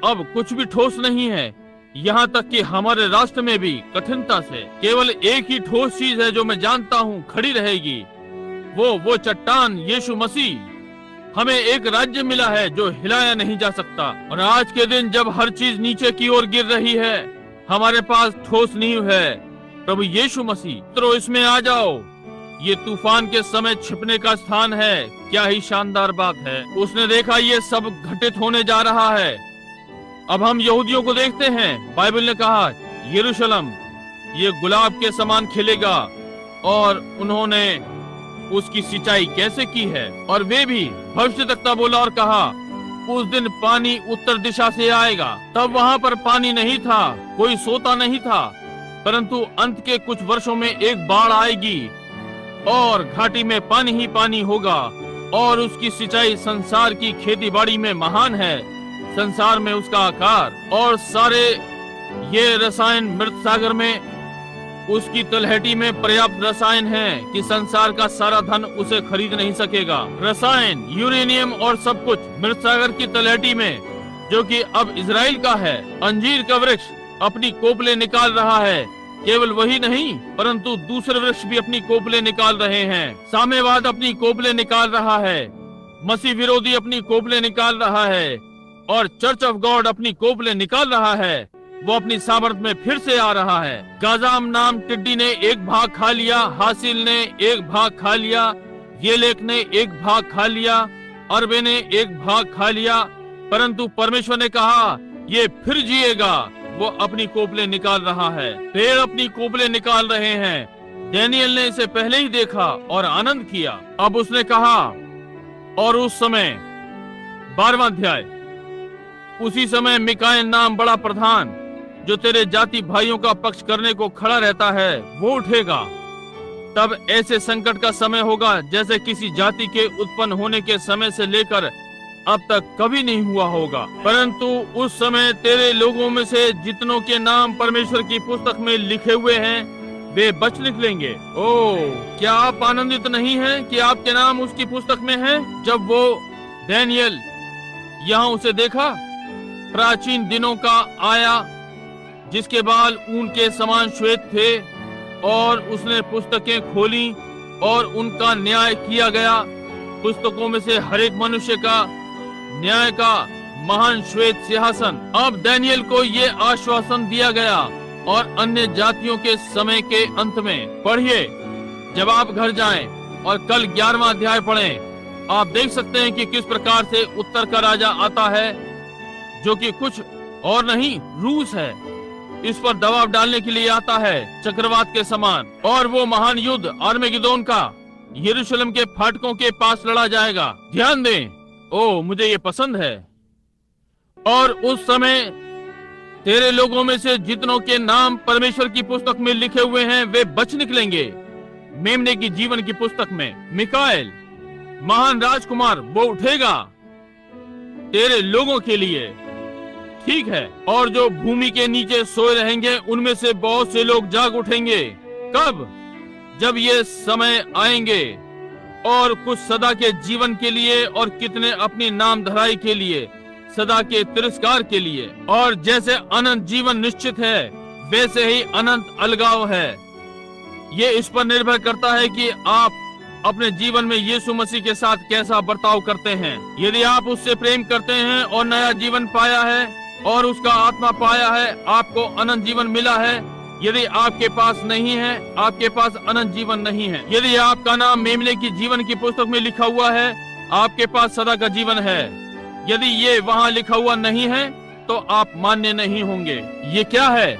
अब कुछ भी ठोस नहीं है, यहाँ तक कि हमारे राष्ट्र में भी कठिनता से केवल एक ही ठोस चीज है जो मैं जानता हूँ खड़ी रहेगी, वो चट्टान यीशु मसीह। हमें एक राज्य मिला है जो हिलाया नहीं जा सकता। और आज के दिन जब हर चीज नीचे की ओर गिर रही है, हमारे पास ठोस नींव है, प्रभु यीशु मसीह। तो इसमें आ जाओ, ये तूफान के समय छिपने का स्थान है। क्या ही शानदार बात है। उसने देखा ये सब घटित होने जा रहा है। अब हम यहूदियों को देखते हैं। बाइबल ने कहा यरूशलेम ये गुलाब के समान खिलेगा और उन्होंने उसकी सिंचाई कैसे की है। और वे भी भविष्यद्वक्ता बोला और कहा, उस दिन पानी उत्तर दिशा से आएगा। तब वहां पर पानी नहीं था, कोई सोता नहीं था, परंतु अंत के कुछ वर्षों में एक बाढ़ आएगी और घाटी में पानी ही पानी होगा। और उसकी सिंचाई संसार की खेती बाड़ी में महान है, संसार में उसका आकार। और सारे ये रसायन मृत सागर में उसकी तलहटी में पर्याप्त रसायन हैं कि संसार का सारा धन उसे खरीद नहीं सकेगा। रसायन, यूरेनियम और सब कुछ मृत सागर की तलहटी में, जो कि अब इजराइल का है। अंजीर का वृक्ष अपनी कोपले निकाल रहा है। केवल वही नहीं, परंतु दूसरे वृक्ष भी अपनी कोपले निकाल रहे हैं। साम्यवाद अपनी कोपले निकाल रहा है, मसीह विरोधी अपनी कोपले निकाल रहा है, और चर्च ऑफ गॉड अपनी कोपले निकाल रहा है। वो अपनी सामर्थ में फिर से आ रहा है। गाजाम नाम टिड्डी ने एक भाग खा लिया, हासिल ने एक भाग खा लिया, येलेक ने एक भाग खा लिया, अरबे ने एक भाग खा लिया, परंतु परमेश्वर ने कहा ये फिर जिएगा। वो अपनी कोपले निकाल रहा है, पेड़ अपनी कोपले निकाल रहे हैं। डैनियल ने इसे पहले ही देखा और आनंद किया। अब उसने कहा, और उस समय 12वां अध्याय, उसी समय मिकाएल नाम बड़ा प्रधान, जो तेरे जाति भाइयों का पक्ष करने को खड़ा रहता है, वो उठेगा। तब ऐसे संकट का समय होगा जैसे किसी जाति के उत्पन्न होने के समय से लेकर अब तक कभी नहीं हुआ होगा। परंतु उस समय तेरे लोगों में से जितनों के नाम परमेश्वर की पुस्तक में लिखे हुए हैं, वे बच निकलेंगे। ओह, क्या आप आनंदित नहीं हैं कि आपके नाम उसकी पुस्तक में हैं? जब वो डैनियल यहाँ उसे देखा, प्राचीन दिनों का आया, जिसके बाल ऊन के समान श्वेत थे, और उसने पुस्तकें खोली और उनका न्याय किया गया। पुस्तकों में से हर एक मनुष्य का न्याय का महान श्वेत सिंहासन। अब डैनियल को ये आश्वासन दिया गया। और अन्य जातियों के समय के अंत में पढ़िए, जब आप घर जाएं और कल 11वां अध्याय पढ़ें, आप देख सकते हैं कि किस प्रकार से उत्तर का राजा आता है, जो कि कुछ और नहीं, रूस है। इस पर दबाव डालने के लिए आता है चक्रवात के समान। और वो महान युद्ध आर्मेगिदोन का यरूशलेम के फाटकों के पास लड़ा जाएगा। ध्यान दें, ओ मुझे ये पसंद है। और उस समय तेरे लोगों में से जितनों के नाम परमेश्वर की पुस्तक में लिखे हुए हैं, वे बच निकलेंगे मेमने की जीवन की पुस्तक में। मिकाएल महान राजकुमार, वो उठेगा तेरे लोगों के लिए, ठीक है। और जो भूमि के नीचे सोए रहेंगे, उनमें से बहुत से लोग जाग उठेंगे। कब? जब ये समय आएंगे। और कुछ सदा के जीवन के लिए, और कितने अपनी नाम धराई के लिए, सदा के तिरस्कार के लिए। और जैसे अनंत जीवन निश्चित है, वैसे ही अनंत अलगाव है। ये इस पर निर्भर करता है कि आप अपने जीवन में यीशु मसीह के साथ कैसा बर्ताव करते हैं। यदि आप उससे प्रेम करते हैं और नया जीवन पाया है और उसका आत्मा पाया है, आपको अनंत जीवन मिला है। यदि आपके पास नहीं है, आपके पास अनंत जीवन नहीं है। यदि आपका नाम मेमने की जीवन की पुस्तक में लिखा हुआ है, आपके पास सदा का जीवन है। यदि ये वहाँ लिखा हुआ नहीं है, तो आप मान्य नहीं होंगे। ये क्या है?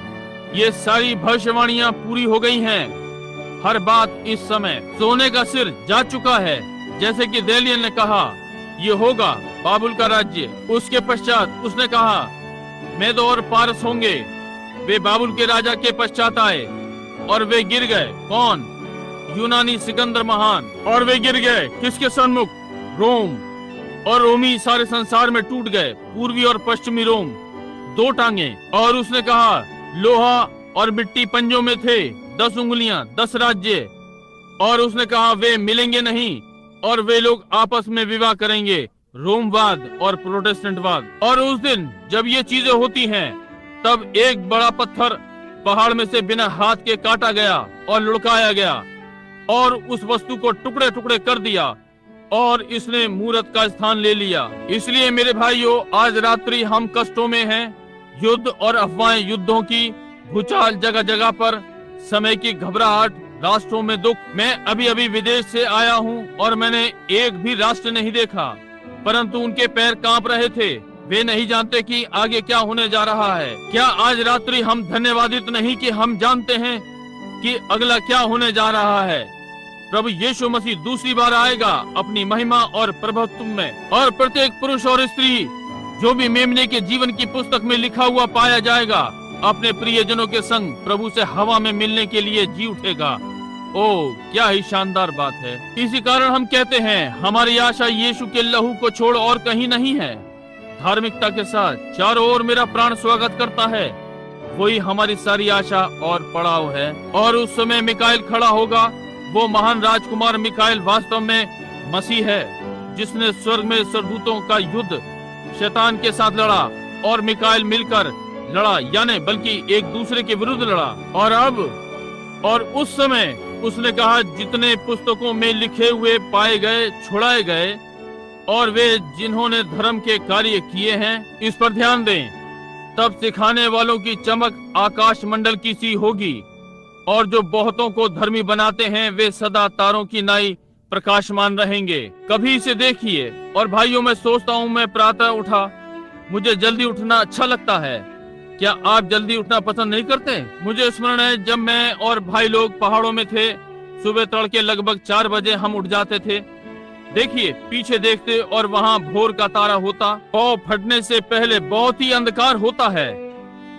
ये सारी भविष्यवाणियां पूरी हो गई हैं। हर बात इस समय सोने का सिर जा चुका है, जैसे कि दानियेल ने कहा ये होगा बाबुल का राज्य। उसके पश्चात उसने कहा मेदो और पारस होंगे। वे बाबुल के राजा के पश्चात आए और वे गिर गए। कौन? यूनानी सिकंदर महान। और वे गिर गए किसके सन्मुख? रोम। और रोमी सारे संसार में टूट गए, पूर्वी और पश्चिमी रोम, दो टांगे। और उसने कहा लोहा और मिट्टी पंजों में थे, 10 उंगलियां, 10 राज्य। और उसने कहा वे मिलेंगे नहीं, और वे लोग आपस में विवाह करेंगे, रोमवाद और प्रोटेस्टेंटवाद। और उस दिन जब ये चीजें होती हैं, तब एक बड़ा पत्थर पहाड़ में से बिना हाथ के काटा गया और लुढ़काया गया और उस वस्तु को टुकड़े टुकड़े कर दिया, और इसने मूरत का स्थान ले लिया। इसलिए मेरे भाइयों, आज रात्रि हम कष्टों में हैं। युद्ध और अफवाहें, युद्धों की भूचाल जगह जगह पर, समय की घबराहट, राष्ट्रों में दुख। मैं अभी अभी विदेश से आया हूँ और मैंने एक भी राष्ट्र नहीं देखा, परंतु उनके पैर कांप रहे थे। वे नहीं जानते कि आगे क्या होने जा रहा है। क्या आज रात्रि हम धन्यवादित नहीं कि हम जानते हैं कि अगला क्या होने जा रहा है। प्रभु यीशु मसीह दूसरी बार आएगा अपनी महिमा और प्रभुत्व में, और प्रत्येक पुरुष और स्त्री जो भी मेमने के जीवन की पुस्तक में लिखा हुआ पाया जाएगा, अपने प्रियजनों के संग प्रभु से हवा में मिलने के लिए जी उठेगा। ओ, क्या ही शानदार बात है। इसी कारण हम कहते हैं, हमारी आशा यीशु के लहू को छोड़ और कहीं नहीं है। धार्मिकता के साथ चारों ओर मेरा प्राण स्वागत करता है, वही हमारी सारी आशा और पड़ाव है। और उस समय मिकाएल खड़ा होगा। वो महान राजकुमार मिकाएल वास्तव में मसीह है, जिसने स्वर्ग में सरदूतों का युद्ध शैतान के साथ लड़ा, और मिकाएल मिलकर लड़ा, यानी बल्कि एक दूसरे के विरुद्ध लड़ा। और उस समय उसने कहा, जितने पुस्तकों में लिखे हुए पाए गए छुड़ाए गए, और वे जिन्होंने धर्म के कार्य किए हैं। इस पर ध्यान दें, तब सिखाने वालों की चमक आकाश मंडल की सी होगी, और जो बहुतों को धर्मी बनाते हैं वे सदा तारों की नाई प्रकाशमान रहेंगे। कभी इसे देखिए। और भाइयों, मैं सोचता हूँ, मैं प्रातः उठा, मुझे जल्दी उठना अच्छा लगता है। क्या आप जल्दी उठना पसंद नहीं करते? मुझे स्मरण है जब मैं और भाई लोग पहाड़ों में थे, सुबह तड़के लगभग 4 बजे हम उठ जाते थे। देखिए, पीछे देखते और वहाँ भोर का तारा होता। पौ फटने से पहले बहुत ही अंधकार होता है।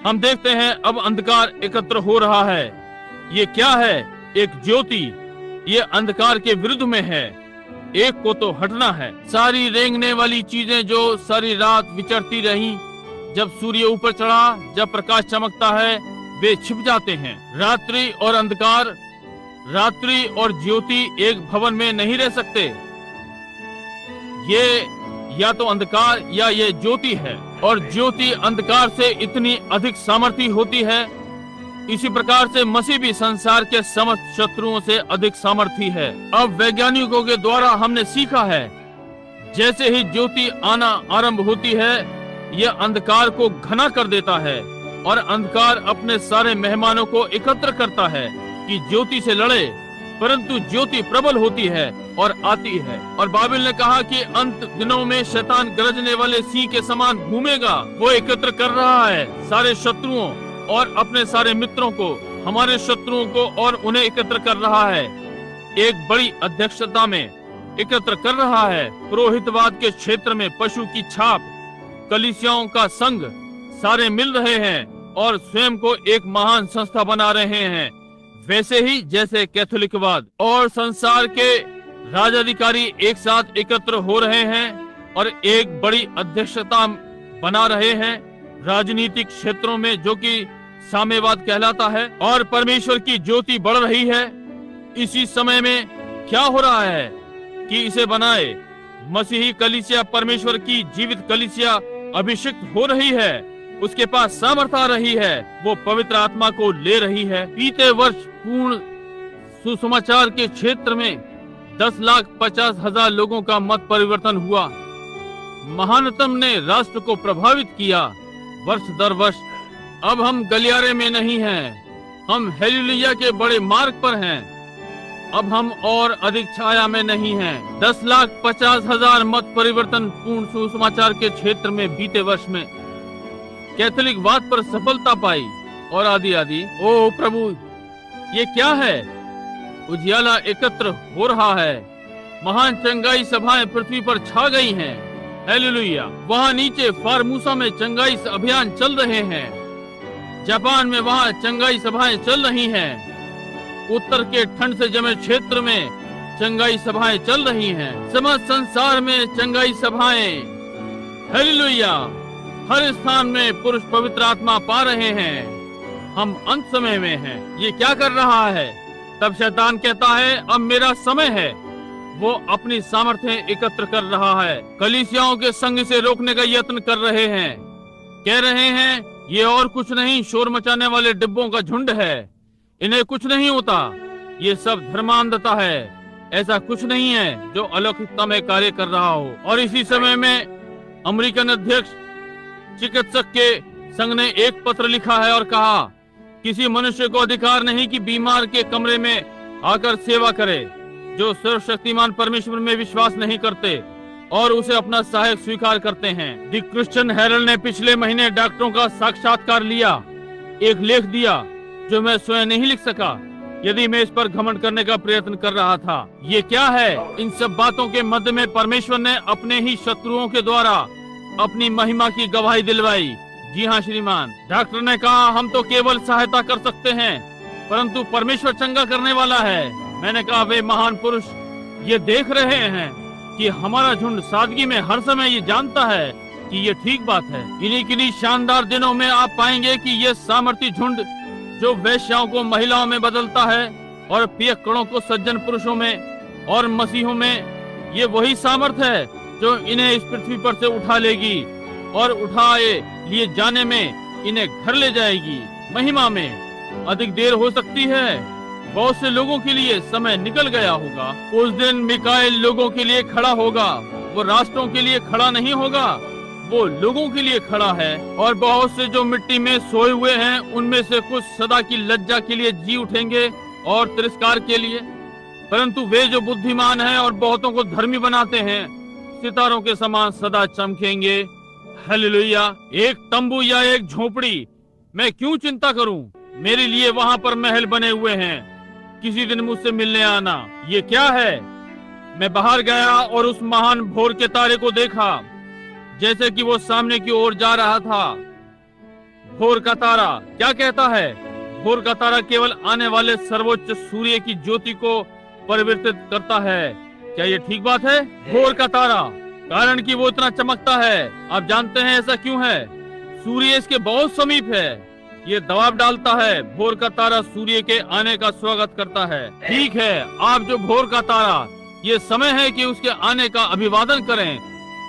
हम देखते हैं अब अंधकार एकत्र हो रहा है। ये क्या है? एक ज्योति। ये अंधकार के विरुद्ध में है। एक को तो हटना है। सारी रेंगने वाली चीजें जो सारी रात विचरती रही, जब सूर्य ऊपर चढ़ा, जब प्रकाश चमकता है, वे छिप जाते हैं। रात्रि और अंधकार, रात्रि और ज्योति एक भवन में नहीं रह सकते। ये या तो अंधकार या ये ज्योति है, और ज्योति अंधकार से इतनी अधिक सामर्थी होती है। इसी प्रकार से मसीह भी संसार के समस्त शत्रुओं से अधिक सामर्थी है। अब वैज्ञानिकों के द्वारा हमने सीखा है, जैसे ही ज्योति आना आरंभ होती है, यह अंधकार को घना कर देता है, और अंधकार अपने सारे मेहमानों को एकत्र करता है कि ज्योति से लड़े। परंतु ज्योति प्रबल होती है और आती है। और बाइबल ने कहा कि अंत दिनों में शैतान गरजने वाले सिंह के समान घूमेगा। वो एकत्र कर रहा है सारे शत्रुओं और अपने सारे मित्रों को, हमारे शत्रुओं को, और उन्हें एकत्र कर रहा है। एक बड़ी अध्यक्षता में एकत्र कर रहा है। पुरोहितवाद के क्षेत्र में पशु की छाप, कलीसियाओं का संघ, सारे मिल रहे हैं और स्वयं को एक महान संस्था बना रहे हैं। वैसे ही जैसे कैथोलिकवाद और संसार के राजाधिकारी एक साथ एकत्र हो रहे हैं और एक बड़ी अध्यक्षता बना रहे हैं राजनीतिक क्षेत्रों में, जो कि साम्यवाद कहलाता है, और परमेश्वर की ज्योति बढ़ रही है। इसी समय में क्या हो रहा है कि इसे बनाए मसीही कलीसिया, परमेश्वर की जीवित कलीसिया अभिषिक्त हो रही है। उसके पास सामर्थ आ रही है, वो पवित्र आत्मा को ले रही है। बीते वर्ष पूर्ण सुसमाचार के क्षेत्र में 10,50,000 लोगों का मत परिवर्तन हुआ। महानतम ने राष्ट्र को प्रभावित किया वर्ष दर वर्ष। अब हम गलियारे में नहीं हैं, हम हेलेलुया के बड़े मार्ग पर हैं। अब हम और अधिक छाया में नहीं हैं। 10,50,000 मत परिवर्तन पूर्ण सुसमाचार के क्षेत्र में बीते वर्ष में कैथोलिकवाद पर सफलता पाई, और आदि आदि। ओ प्रभु, ये क्या है? उजियाला एकत्र हो रहा है। महान चंगाई सभाएं पृथ्वी पर छा गई हैं। हालेलुया। वहाँ नीचे फार्मूसा में चंगाई अभियान चल रहे हैं। जापान में वहाँ चंगाई सभाएं चल रही हैं। उत्तर के ठंड से जमे क्षेत्र में चंगाई सभाएं चल रही हैं। समस्त संसार में चंगाई सभाएं। हालेलुया। हर स्थान में पुरुष पवित्र आत्मा पा रहे हैं। हम अंत समय में हैं। ये क्या कर रहा है? तब शैतान कहता है, अब मेरा समय है। वो अपनी सामर्थ्य एकत्र कर रहा है। कलीसियाओं के संग से रोकने का यत्न कर रहे हैं। कह रहे हैं, ये और कुछ नहीं, शोर मचाने वाले डिब्बों का झुंड है। इन्हें कुछ नहीं होता। ये सब धर्मांधता है। ऐसा कुछ नहीं है जो अलौकिकता में कार्य कर रहा हो। और इसी समय में अमेरिकन अध्यक्ष चिकित्सक के संघ ने एक पत्र लिखा है और कहा, किसी मनुष्य को अधिकार नहीं कि बीमार के कमरे में आकर सेवा करे जो सर्वशक्तिमान परमेश्वर में विश्वास नहीं करते और उसे अपना सहायक स्वीकार करते हैं। द क्रिश्चियन हेरल्ड ने पिछले महीने डॉक्टरों का साक्षात्कार लिया, एक लेख दिया जो मैं स्वयं नहीं लिख सका। यदि मैं इस पर घमंड करने का प्रयत्न कर रहा था। ये क्या है? इन सब बातों के मध्य में परमेश्वर ने अपने ही शत्रुओं के द्वारा अपनी महिमा की गवाही दिलवाई। जी हाँ श्रीमान, डॉक्टर ने कहा हम तो केवल सहायता कर सकते हैं, परंतु परमेश्वर चंगा करने वाला है। मैंने कहा वे महान पुरुष ये देख रहे हैं कि हमारा झुंड सादगी में हर समय ये जानता है कि ये ठीक बात है। इन्हीं किन्हीं शानदार दिनों में आप पाएंगे कि ये सामर्थी झुंड जो वैश्याओं को महिलाओं में बदलता है और पियक्कड़ों को सज्जन पुरुषों में और मसीहों में, ये वही सामर्थ है जो इन्हें इस पृथ्वी पर से उठा लेगी और उठाए लिए जाने में इन्हें घर ले जाएगी महिमा में। अधिक देर हो सकती है, बहुत से लोगों के लिए समय निकल गया होगा। उस दिन मिकाएल लोगों के लिए खड़ा होगा। वो राष्ट्रों के लिए खड़ा नहीं होगा, वो लोगों के लिए खड़ा है। और बहुत से जो मिट्टी में सोए हुए हैं उनमें से कुछ सदा की लज्जा के लिए जी उठेंगे और तिरस्कार के लिए, परंतु वे जो बुद्धिमान हैं और बहुतों को धर्मी बनाते हैं सितारों के समान सदा चमकेंगे। हालेलुया। एक तंबू या एक झोपड़ी मैं क्यों चिंता करूं? मेरे लिए वहां पर महल बने हुए हैं। किसी दिन मुझसे मिलने आना। ये क्या है? मैं बाहर गया और उस महान भोर के तारे को देखा, जैसे कि वो सामने की ओर जा रहा था। भोर का तारा क्या कहता है? भोर का तारा केवल आने वाले सर्वोच्च सूर्य की ज्योति को परिवर्तित करता है। क्या ये ठीक बात है? भोर का तारा, कारण कि वो इतना चमकता है। आप जानते हैं ऐसा क्यों है? सूर्य इसके बहुत समीप है। ये दबाव डालता है। भोर का तारा सूर्य के आने का स्वागत करता है। ठीक है, आप जो भोर का तारा, ये समय है कि उसके आने का अभिवादन करें।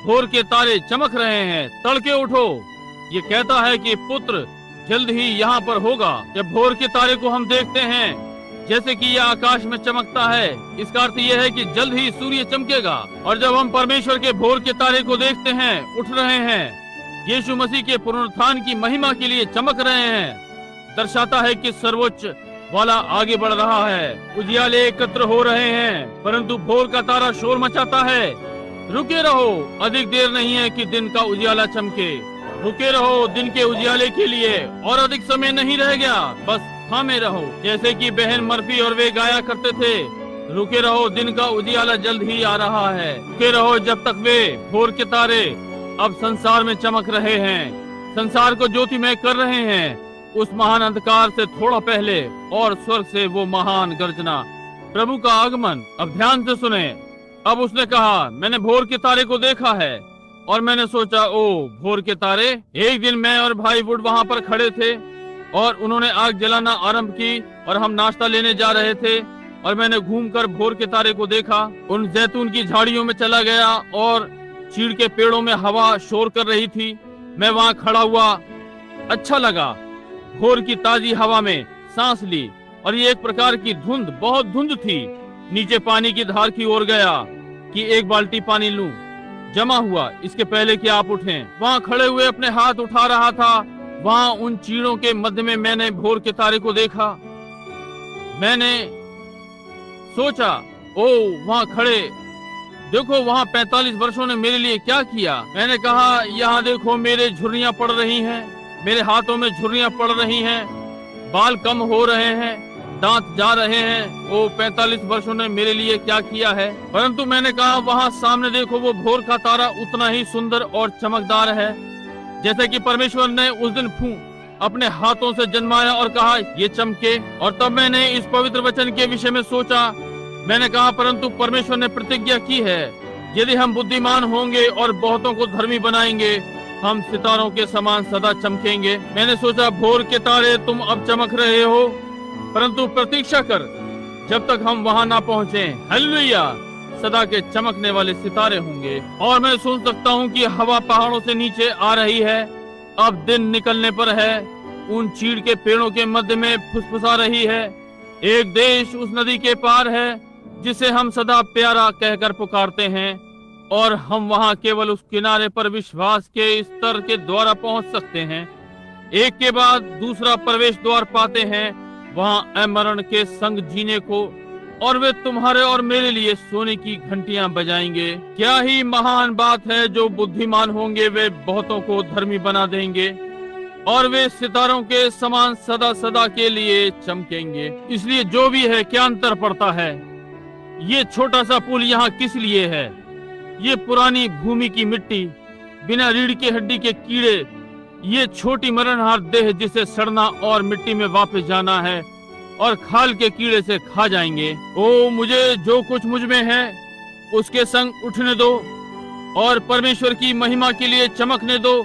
भोर के तारे चमक रहे हैं, तड़के उठो। ये कहता है कि पुत्र जल्द ही यहाँ पर होगा। जब भोर के तारे को हम देखते हैं जैसे कि यह आकाश में चमकता है, इसका अर्थ यह है कि जल्द ही सूर्य चमकेगा। और जब हम परमेश्वर के भोर के तारे को देखते हैं, उठ रहे हैं, यीशु मसीह के पुनरुत्थान की महिमा के लिए चमक रहे हैं, दर्शाता है कि सर्वोच्च वाला आगे बढ़ रहा है। उजियाले एकत्र हो रहे हैं, परंतु भोर का तारा शोर मचाता है। रुके रहो, अधिक देर नहीं है कि दिन का उजियाला चमके। रुके रहो दिन के उजियाले के लिए, और अधिक समय नहीं रह गया। बस थामे रहो, जैसे कि बहन मर्फी और वे गाया करते थे, रुके रहो दिन का उजियाला जल्द ही आ रहा है। रुके रहो जब तक वे भोर के तारे अब संसार में चमक रहे हैं, संसार को ज्योतिमय कर रहे हैं। उस महान अंधकार से थोड़ा पहले और स्वर्ग से वो महान गर्जना, प्रभु का आगमन। अब ध्यान से सुने। अब उसने कहा, मैंने भोर के तारे को देखा है। और मैंने सोचा, ओ भोर के तारे। एक दिन मैं और भाई वुड वहाँ पर खड़े थे और उन्होंने आग जलाना आरंभ की और हम नाश्ता लेने जा रहे थे। और मैंने घूमकर भोर के तारे को देखा। उन जैतून की झाड़ियों में चला गया और चीड़ के पेड़ों में हवा शोर कर रही थी। मैं वहाँ खड़ा हुआ, अच्छा लगा। भोर की ताजी हवा में सांस ली और ये एक प्रकार की धुंध, बहुत धुंध थी। नीचे पानी की धार की ओर गया कि एक बाल्टी पानी लूं। जमा हुआ इसके पहले कि आप उठें। वहाँ खड़े हुए अपने हाथ उठा रहा था। वहाँ उन चीड़ों के मध्य में मैंने भोर के तारे को देखा। मैंने सोचा, ओ वहाँ खड़े देखो, वहाँ 45 वर्षों ने मेरे लिए क्या किया। मैंने कहा, यहाँ देखो मेरे झुर्रियाँ पड़ रही हैं, मेरे हाथों में झुर्रियाँ पड़ रही हैं, बाल कम हो रहे हैं, दांत जा रहे हैं। ओ 45 वर्षों ने मेरे लिए क्या किया है। परंतु मैंने कहा, वहाँ सामने देखो वो भोर का तारा उतना ही सुंदर और चमकदार है जैसे कि परमेश्वर ने उस दिन अपने हाथों से जन्माया और कहा ये चमके। और तब मैंने इस पवित्र वचन के विषय में सोचा। मैंने कहा, परंतु परमेश्वर ने प्रतिज्ञा की है, यदि हम बुद्धिमान होंगे और बहुतों को धर्मी बनाएंगे, हम सितारों के समान सदा चमकेंगे। मैंने सोचा, भोर के तारे तुम अब चमक रहे हो, परंतु प्रतीक्षा कर जब तक हम वहां ना पहुंचे। हालेलुया। सदा के चमकने वाले सितारे होंगे। और मैं सुन सकता हूँ कि हवा पहाड़ों से नीचे आ रही है। अब दिन निकलने पर है। उन चीड़ के पेड़ों के मध्य में फुसफुसा रही है। एक देश उस नदी के पार है जिसे हम सदा प्यारा कहकर पुकारते हैं, और हम वहां केवल उस किनारे पर विश्वास के स्तर के द्वारा पहुंच सकते हैं। एक के बाद दूसरा प्रवेश द्वार पाते हैं वहां अमरण के संग जीने को, और वे तुम्हारे और मेरे लिए सोने की घंटियां बजाएंगे। क्या ही महान बात है। जो बुद्धिमान होंगे वे बहुतों को धर्मी बना देंगे। और वे सितारों के समान सदा सदा के लिए चमकेंगे। इसलिए जो भी है, क्या अंतर पड़ता है? ये छोटा सा पुल यहाँ किस लिए है? ये पुरानी भूमि की मिट्टी, बिना रीढ़ की हड्डी के कीड़े, ये छोटी मरणहार देह जिसे सड़ना और मिट्टी में वापस जाना है और खाल के कीड़े से खा जाएंगे। ओ मुझे जो कुछ मुझ में है उसके संग उठने दो और परमेश्वर की महिमा के लिए चमकने दो।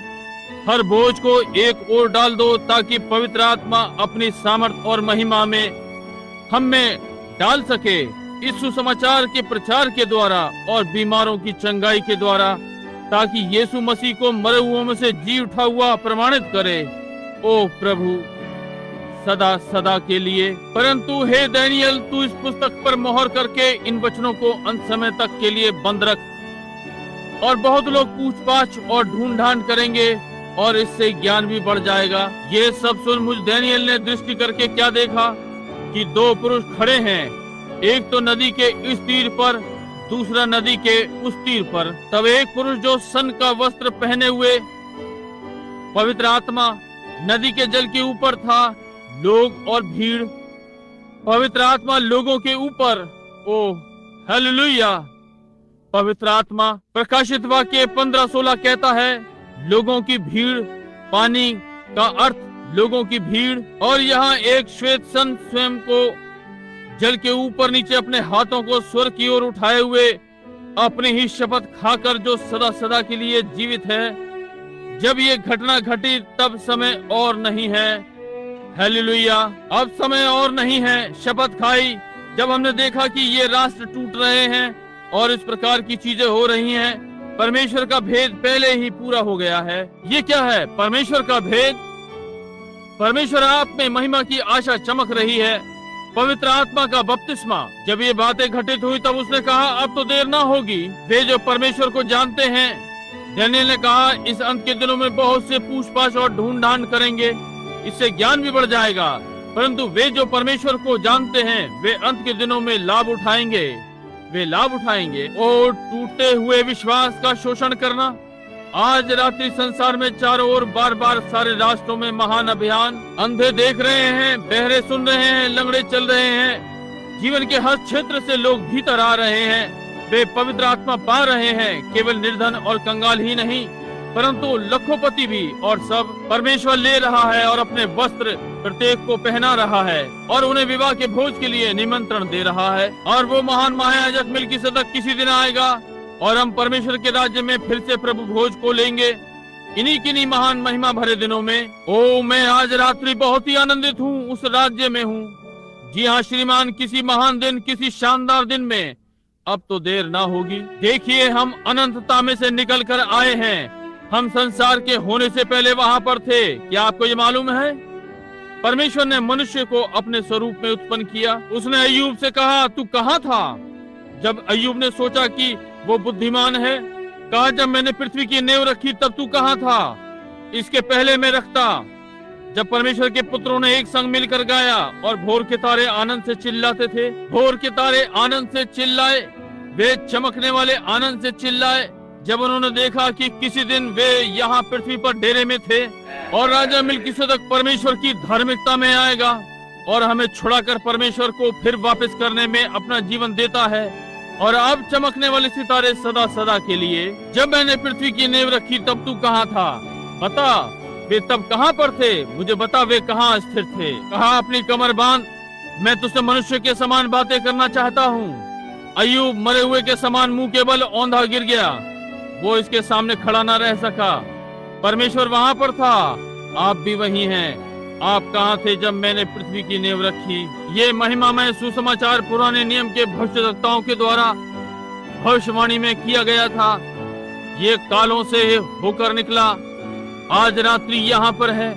हर बोझ को एक ओर डाल दो ताकि पवित्र आत्मा अपनी सामर्थ और महिमा में हम में डाल सके, इस सुसमाचार के प्रचार के द्वारा और बीमारों की चंगाई के द्वारा, ताकि यीशु मसीह को मरे हुओं में से जी उठा हुआ प्रमाणित करे। ओ प्रभु, सदा सदा के लिए। परंतु हे दानियेल, तू इस पुस्तक पर मोहर करके इन वचनों को अंत समय तक के लिए बंद रख। और बहुत लोग पूछपाछ और ढूंढ ढांड करेंगे और इससे ज्ञान भी बढ़ जाएगा। ये सब सुन मुझ दानियेल ने दृष्टि करके क्या देखा कि दो पुरुष खड़े हैं, एक तो नदी के इस तीर पर, दूसरा नदी के उस तीर पर। तब एक पुरुष जो सन का वस्त्र पहने हुए पवित्र आत्मा नदी के जल के ऊपर था, लोग और भीड़, पवित्र आत्मा लोगों के ऊपर। ओ हालेलुया! पवित्र आत्मा। प्रकाशित वाक्य 15:16 कहता है लोगों की भीड़, पानी का अर्थ लोगों की भीड़। और यहाँ एक श्वेत सन स्वयं को जल के ऊपर नीचे अपने हाथों को स्वर्ग की ओर उठाए हुए अपनी ही शपथ खाकर, जो सदा सदा के लिए जीवित है। जब ये घटना घटी तब समय और नहीं है। हालेलुया! अब समय और नहीं है। शपथ खाई जब हमने देखा कि ये राष्ट्र टूट रहे हैं और इस प्रकार की चीजें हो रही हैं। परमेश्वर का भेद पहले ही पूरा हो गया है। ये क्या है? परमेश्वर का भेद। परमेश्वर आप में महिमा की आशा चमक रही है। पवित्र आत्मा का बपतिस्मा। जब ये बातें घटित हुई तब उसने कहा अब तो देर ना होगी। वे जो परमेश्वर को जानते हैं, दानियेल ने कहा, इस अंत के दिनों में बहुत से पूछपाछ और ढूंढ ढांड करेंगे, इससे ज्ञान भी बढ़ जाएगा। परंतु वे जो परमेश्वर को जानते हैं वे अंत के दिनों में लाभ उठाएंगे। वे लाभ उठाएंगे। और टूटे हुए विश्वास का शोषण करना। आज रात्रि संसार में चारों ओर बार बार सारे राष्ट्रों में महान अभियान। अंधे देख रहे हैं, बहरे सुन रहे हैं, लंगड़े चल रहे हैं। जीवन के हर क्षेत्र से लोग भीतर आ रहे हैं। वे पवित्र आत्मा पा रहे हैं। केवल निर्धन और कंगाल ही नहीं, परंतु लखोपति भी। और सब परमेश्वर ले रहा है और अपने वस्त्र प्रत्येक को पहना रहा है और उन्हें विवाह के भोज के लिए निमंत्रण दे रहा है। और वो महान महायाजक मिल्किसेदक किसी दिन आएगा और हम परमेश्वर के राज्य में फिर से प्रभु भोज को लेंगे, इन्हीं किन्हीं महान महिमा भरे दिनों में। ओ मैं आज रात्रि बहुत ही आनंदित हूँ, उस राज्य में हूँ। जी हाँ श्रीमान, किसी महान दिन, किसी शानदार दिन में अब तो देर ना होगी। देखिए, हम अनंतता में से निकल कर आए हैं। हम संसार के होने से पहले वहाँ पर थे। क्या आपको ये मालूम है? परमेश्वर ने मनुष्य को अपने स्वरूप में उत्पन्न किया। उसने अय्यूब से कहा, तू कहाँ था? जब अय्यूब ने सोचा कि वो बुद्धिमान है, कहा, जब मैंने पृथ्वी की नींव रखी तब तू कहाँ था? इसके पहले मैं रखता। जब परमेश्वर के पुत्रों ने एक संग मिलकर गाया और भोर के तारे आनंद से चिल्लाते थे। भोर के तारे आनंद से चिल्लाए, वे चमकने वाले आनंद से चिल्लाए जब उन्होंने देखा कि किसी दिन वे यहाँ पृथ्वी पर डेरे में थे और राजा मिल्किसेदक परमेश्वर की धार्मिकता में आएगा और हमें छुड़ाकर परमेश्वर को फिर वापस करने में अपना जीवन देता है। और अब चमकने वाले सितारे सदा सदा के लिए। जब मैंने पृथ्वी की नींव रखी तब तू कहाँ था? बता, वे तब कहाँ पर थे? मुझे बता, वे कहाँ स्थिर थे? कहा, अपनी कमर बांध, मैं तुझसे मनुष्य के समान बातें करना चाहता हूँ। अय्यूब मरे हुए के समान मुंह के बल औंधा गिर गया। वो इसके सामने खड़ा न रह सका। परमेश्वर वहां पर था, आप भी वही हैं। आप कहाँ थे जब मैंने पृथ्वी की नींव रखी? ये महिमामय सुसमाचार पुराने नियम के भविष्यवक्ताओं के द्वारा भविष्यवाणी में किया गया था। ये कालों से होकर निकला, आज रात्रि यहाँ पर है।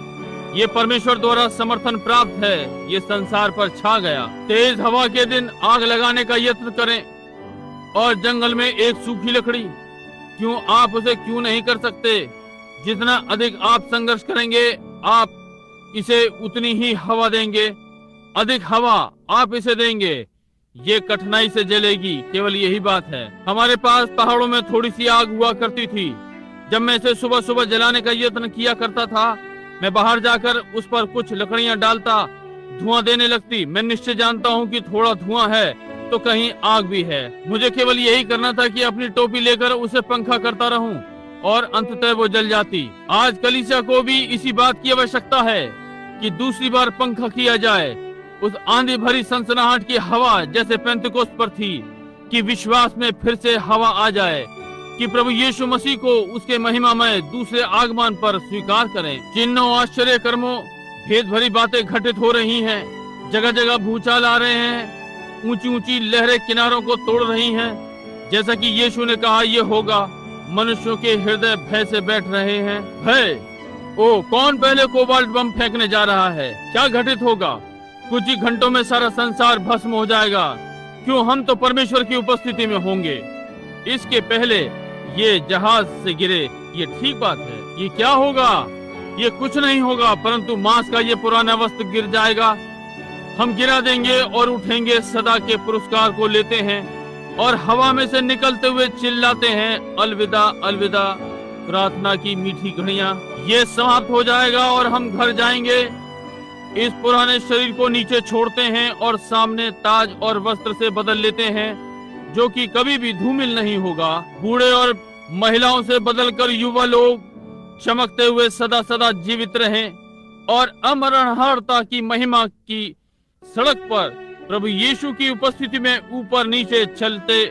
ये परमेश्वर द्वारा समर्थन प्राप्त है। ये संसार पर छा गया। तेज हवा के दिन आग लगाने का यत्न करें और जंगल में एक सूखी लकड़ी, क्यों आप उसे क्यों नहीं कर सकते? जितना अधिक आप संघर्ष करेंगे, आप इसे उतनी ही हवा देंगे। अधिक हवा आप इसे देंगे, ये कठिनाई से जलेगी। केवल यही बात है। हमारे पास पहाड़ों में थोड़ी सी आग हुआ करती थी। जब मैं इसे सुबह सुबह जलाने का यत्न किया करता था मैं बाहर जाकर उस पर कुछ लकड़ियां डालता, धुआं देने लगती। मैं निश्चय जानता हूँ कि थोड़ा धुआं है तो कहीं आग भी है। मुझे केवल यही करना था कि अपनी टोपी लेकर उसे पंखा करता रहूं और अंततः वो जल जाती। आज कलीसिया को भी इसी बात की आवश्यकता है कि दूसरी बार पंखा किया जाए। उस आंधी भरी सनसनाहट की हवा जैसे पेंतिकोस्त पर थी, कि विश्वास में फिर से हवा आ जाए, कि प्रभु यीशु मसीह को उसके महिमामय दूसरे आगमन पर स्वीकार करें। चिन्हों, आश्चर्य कर्मों, भेद भरी बातें घटित हो रही हैं। जगह जगह भूचाल आ रहे हैं। ऊंची ऊंची लहरें किनारों को तोड़ रही हैं। जैसा कि यीशु ने कहा यह होगा, मनुष्यों के हृदय भय से बैठ रहे हैं। भय! ओ, कौन पहले कोबाल्ट बम फेंकने जा रहा है? क्या घटित होगा? कुछ ही घंटों में सारा संसार भस्म हो जाएगा। क्यों, हम तो परमेश्वर की उपस्थिति में होंगे। इसके पहले ये जहाज से गिरे, ये ठीक बात है। ये क्या होगा? ये कुछ नहीं होगा, परंतु मांस का ये पुराना वस्त्र गिर जाएगा। हम गिरा देंगे और उठेंगे, सदा के पुरस्कार को लेते हैं और हवा में से निकलते हुए चिल्लाते हैं, अलविदा अलविदा, प्रार्थना की मीठी घड़ियां। ये समाप्त हो जाएगा और हम घर जाएंगे। इस पुराने शरीर को नीचे छोड़ते हैं और सामने ताज और वस्त्र से बदल लेते हैं, जो कि कभी भी धूमिल नहीं होगा। बूढ़े और महिलाओं से बदलकर युवा लोग चमकते हुए सदा सदा जीवित रहें और अमरणहारता की महिमा की सड़क पर प्रभु यीशु की उपस्थिति में ऊपर नीचे चलते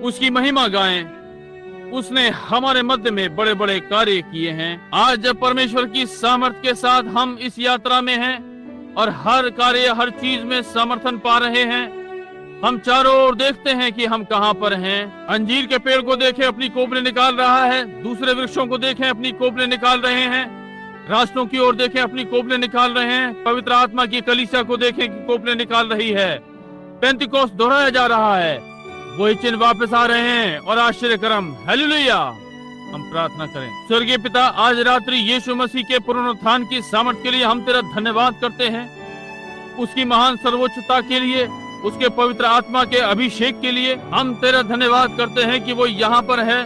उसकी महिमा गाएं। उसने हमारे मध्य में बड़े बड़े कार्य किए हैं। आज जब परमेश्वर की सामर्थ के साथ हम इस यात्रा में हैं और हर कार्य, हर चीज में समर्थन पा रहे हैं, हम चारों ओर देखते हैं कि हम कहां पर हैं। अंजीर के पेड़ को देखें, अपनी कोपलें निकाल रहा है। दूसरे वृक्षों को देखें, अपनी कोपलें निकाल रहे हैं। राष्ट्रों की ओर देखें, अपनी कोपलें निकाल रहे हैं। पवित्र आत्मा की कलीसिया को देखें कि कोपलें निकाल रही है। पेंतिकोस्त दोहराया जा रहा है। वही चिन्ह वापस आ रहे हैं और आश्चर्य कर्म। हालेलुया! हम प्रार्थना करें। स्वर्गीय पिता, आज रात्रि यीशु मसीह के पुनरुत्थान की सामर्थ के लिए हम तेरा धन्यवाद करते हैं। उसकी महान सर्वोच्चता के लिए, उसके पवित्र आत्मा के अभिषेक के लिए हम तेरा धन्यवाद करते हैं कि वो यहाँ पर है।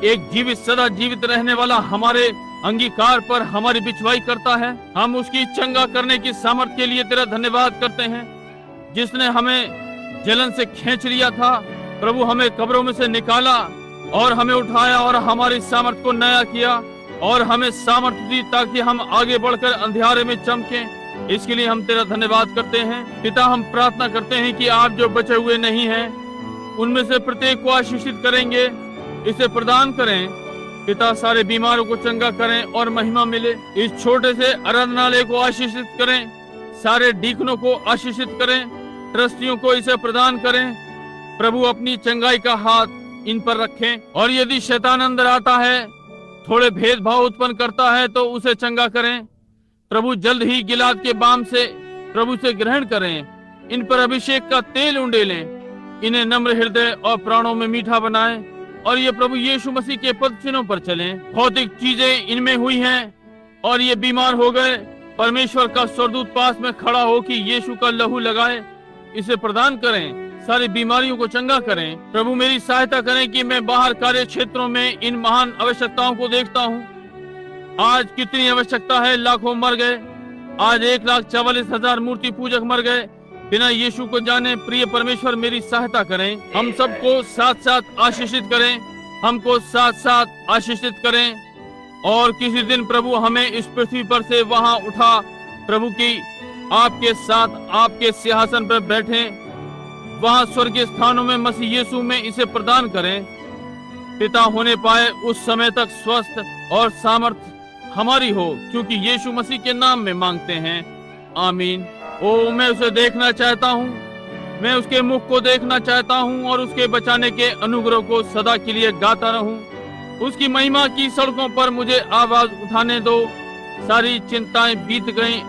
एक जीवित, सदा जीवित रहने वाला हमारे अंगीकार पर हमारी बिछवाई करता है। हम उसकी चंगा करने की सामर्थ के लिए तेरा धन्यवाद करते हैं, जिसने हमें जलन से खींच लिया था। प्रभु, हमें कब्रों में से निकाला और हमें उठाया और हमारी सामर्थ को नया किया और हमें सामर्थ दी ताकि हम आगे बढ़कर अंधियारे में चमकें। इसके लिए हम तेरा धन्यवाद करते हैं। पिता, हम प्रार्थना करते हैं कि आप जो बचे हुए नहीं हैं, उनमें से प्रत्येक को आशीषित करेंगे। इसे प्रदान करें पिता, सारे बीमारों को चंगा करें और महिमा मिले। इस छोटे से आराधनालय को आशीषित करें, सारे डीकनों को आशीषित करें, ट्रस्टियों को इसे प्रदान करें। प्रभु, अपनी चंगाई का हाथ इन पर रखें और यदि शैतान अंदर आता है, थोड़े भेदभाव उत्पन्न करता है, तो उसे चंगा करें। प्रभु, जल्द ही गिलाद के बाम से प्रभु से ग्रहण करें। इन पर अभिषेक का तेल उंडेलें। इन्हें नम्र हृदय और प्राणों में मीठा बनाएं और ये प्रभु यीशु मसीह के पद चिन्हों पर चलें। भौतिक चीजें इनमें हुई हैं और ये बीमार हो गए। परमेश्वर का स्वर्गदूत पास में खड़ा हो कि यीशु का लहू लगाए, इसे प्रदान करें, सारी बीमारियों को चंगा करें। प्रभु, मेरी सहायता करें कि मैं बाहर कार्य क्षेत्रों में इन महान आवश्यकताओं को देखता हूँ। आज कितनी आवश्यकता है, लाखों मर गए। आज 1,44,000 मूर्ति पूजक मर गए बिना यीशु को जाने। प्रिय परमेश्वर, मेरी सहायता करें। हम सबको साथ साथ आशीषित करें, हमको साथ साथ आशीषित करें। और किसी दिन प्रभु हमें इस पृथ्वी पर से वहां उठा, प्रभु की आपके साथ आपके सिंहासन पर बैठे, वहां स्वर्गीय स्थानों में मसीह यीशु में इसे प्रदान करें। पिता, होने पाए उस समय तक स्वस्थ और सामर्थ हमारी हो, क्योंकि यीशु मसीह के नाम में मांगते हैं, आमीन। ओ, मैं उसे देखना चाहता हूँ, मैं उसके मुख को देखना चाहता हूँ और उसके बचाने के अनुग्रह को सदा के लिए गाता रहूं। उसकी महिमा की सड़कों पर मुझे आवाज उठाने दो। सारी चिंताएं बीत गईं,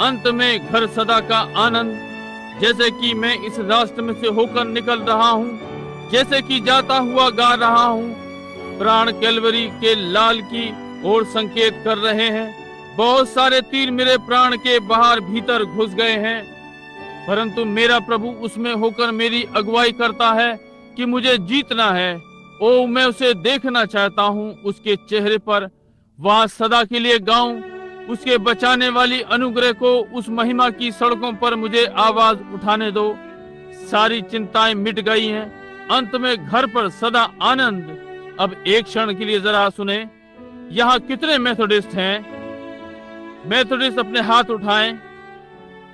अंत में घर सदा का आनंद। जैसे कि मैं इस रास्ते में से होकर निकल रहा हूँ, जैसे कि जाता हुआ गा रहा हूँ। प्राण कैलवरी के लाल की ओर संकेत कर रहे हैं। बहुत सारे तीर मेरे प्राण के बाहर भीतर घुस गए हैं, परंतु मेरा प्रभु उसमें होकर मेरी अगुवाई करता है कि मुझे जीतना है। ओ, मैं उसे देखना चाहता हूँ, उसके चेहरे पर वहां सदा के लिए गाऊं। उसके बचाने वाली अनुग्रह को, उस महिमा की सड़कों पर मुझे आवाज उठाने दो। सारी चिंताएं मिट गई हैं, अंत में घर पर सदा आनंद। अब एक क्षण के लिए जरा सुने, यहाँ कितने मेथोडिस्ट हैं? मेथोडिस्ट अपने हाथ उठाएं।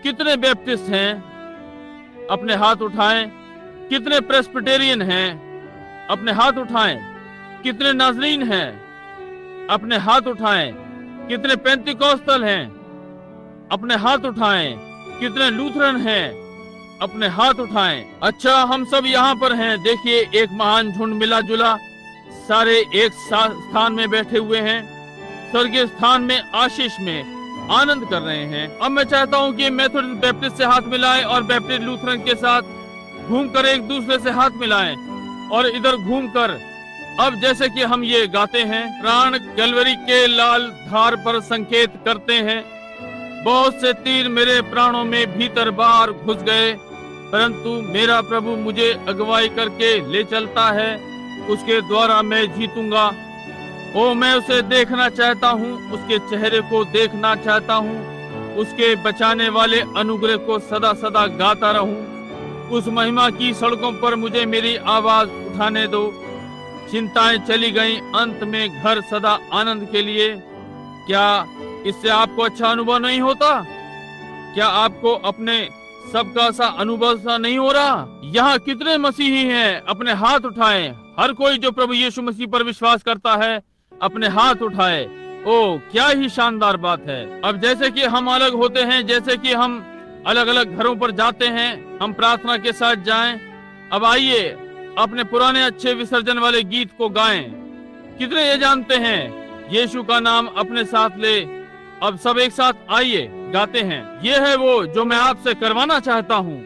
कितने बैप्टिस्ट हैं? अपने हाथ उठाएं। कितने प्रेस्बिटेरियन हैं? अपने हाथ उठाएं। कितने नाज़रीन हैं? अपने हाथ उठाएं। कितने पेंतिकोस्टल हैं? अपने हाथ उठाएं। कितने लूथरन हैं? अपने हाथ उठाएं। अच्छा, हम सब यहाँ पर हैं। देखिए, एक महान झुंड मिला जुला, सारे एक स्थान में बैठे हुए हैं, स्वर्गीय स्थान में, आशीष में आनंद कर रहे हैं। अब मैं चाहता हूँ कि मेथोडिस्ट बैप्टिस्ट से हाथ मिलाएं और बैप्टिस्ट लूथरन के साथ घूमकर एक दूसरे से हाथ मिलाएं, और इधर घूमकर अब जैसे कि हम ये गाते हैं, प्राण कैलवरी के लाल धार पर संकेत करते हैं। बहुत से तीर मेरे प्राणों में भीतर बाहर घुस गए, परंतु मेरा प्रभु मुझे अगुवाई करके ले चलता है। उसके द्वारा मैं जीतूंगा। ओ, मैं उसे देखना चाहता हूँ, उसके चेहरे को देखना चाहता हूँ, उसके बचाने वाले अनुग्रह को सदा सदा गाता रहूं। उस महिमा की सड़कों पर मुझे मेरी आवाज उठाने दो। चिंताएं चली गईं, अंत में घर सदा आनंद के लिए। क्या इससे आपको अच्छा अनुभव नहीं होता? क्या आपको अपने सबका सा अनुभव सा नहीं हो रहा? यहाँ कितने मसीही हैं? अपने हाथ उठाएं। हर कोई जो प्रभु यीशु मसीह पर विश्वास करता है अपने हाथ उठाए। ओ, क्या ही शानदार बात है। अब जैसे कि हम अलग होते हैं, जैसे कि हम अलग अलग घरों पर जाते हैं, हम प्रार्थना के साथ जाएं। अब आइए अपने पुराने अच्छे विसर्जन वाले गीत को गाएं। कितने ये जानते हैं यीशु का नाम अपने साथ ले? अब सब एक साथ आइए गाते हैं। ये है वो जो मैं आपसे करवाना चाहता हूँ।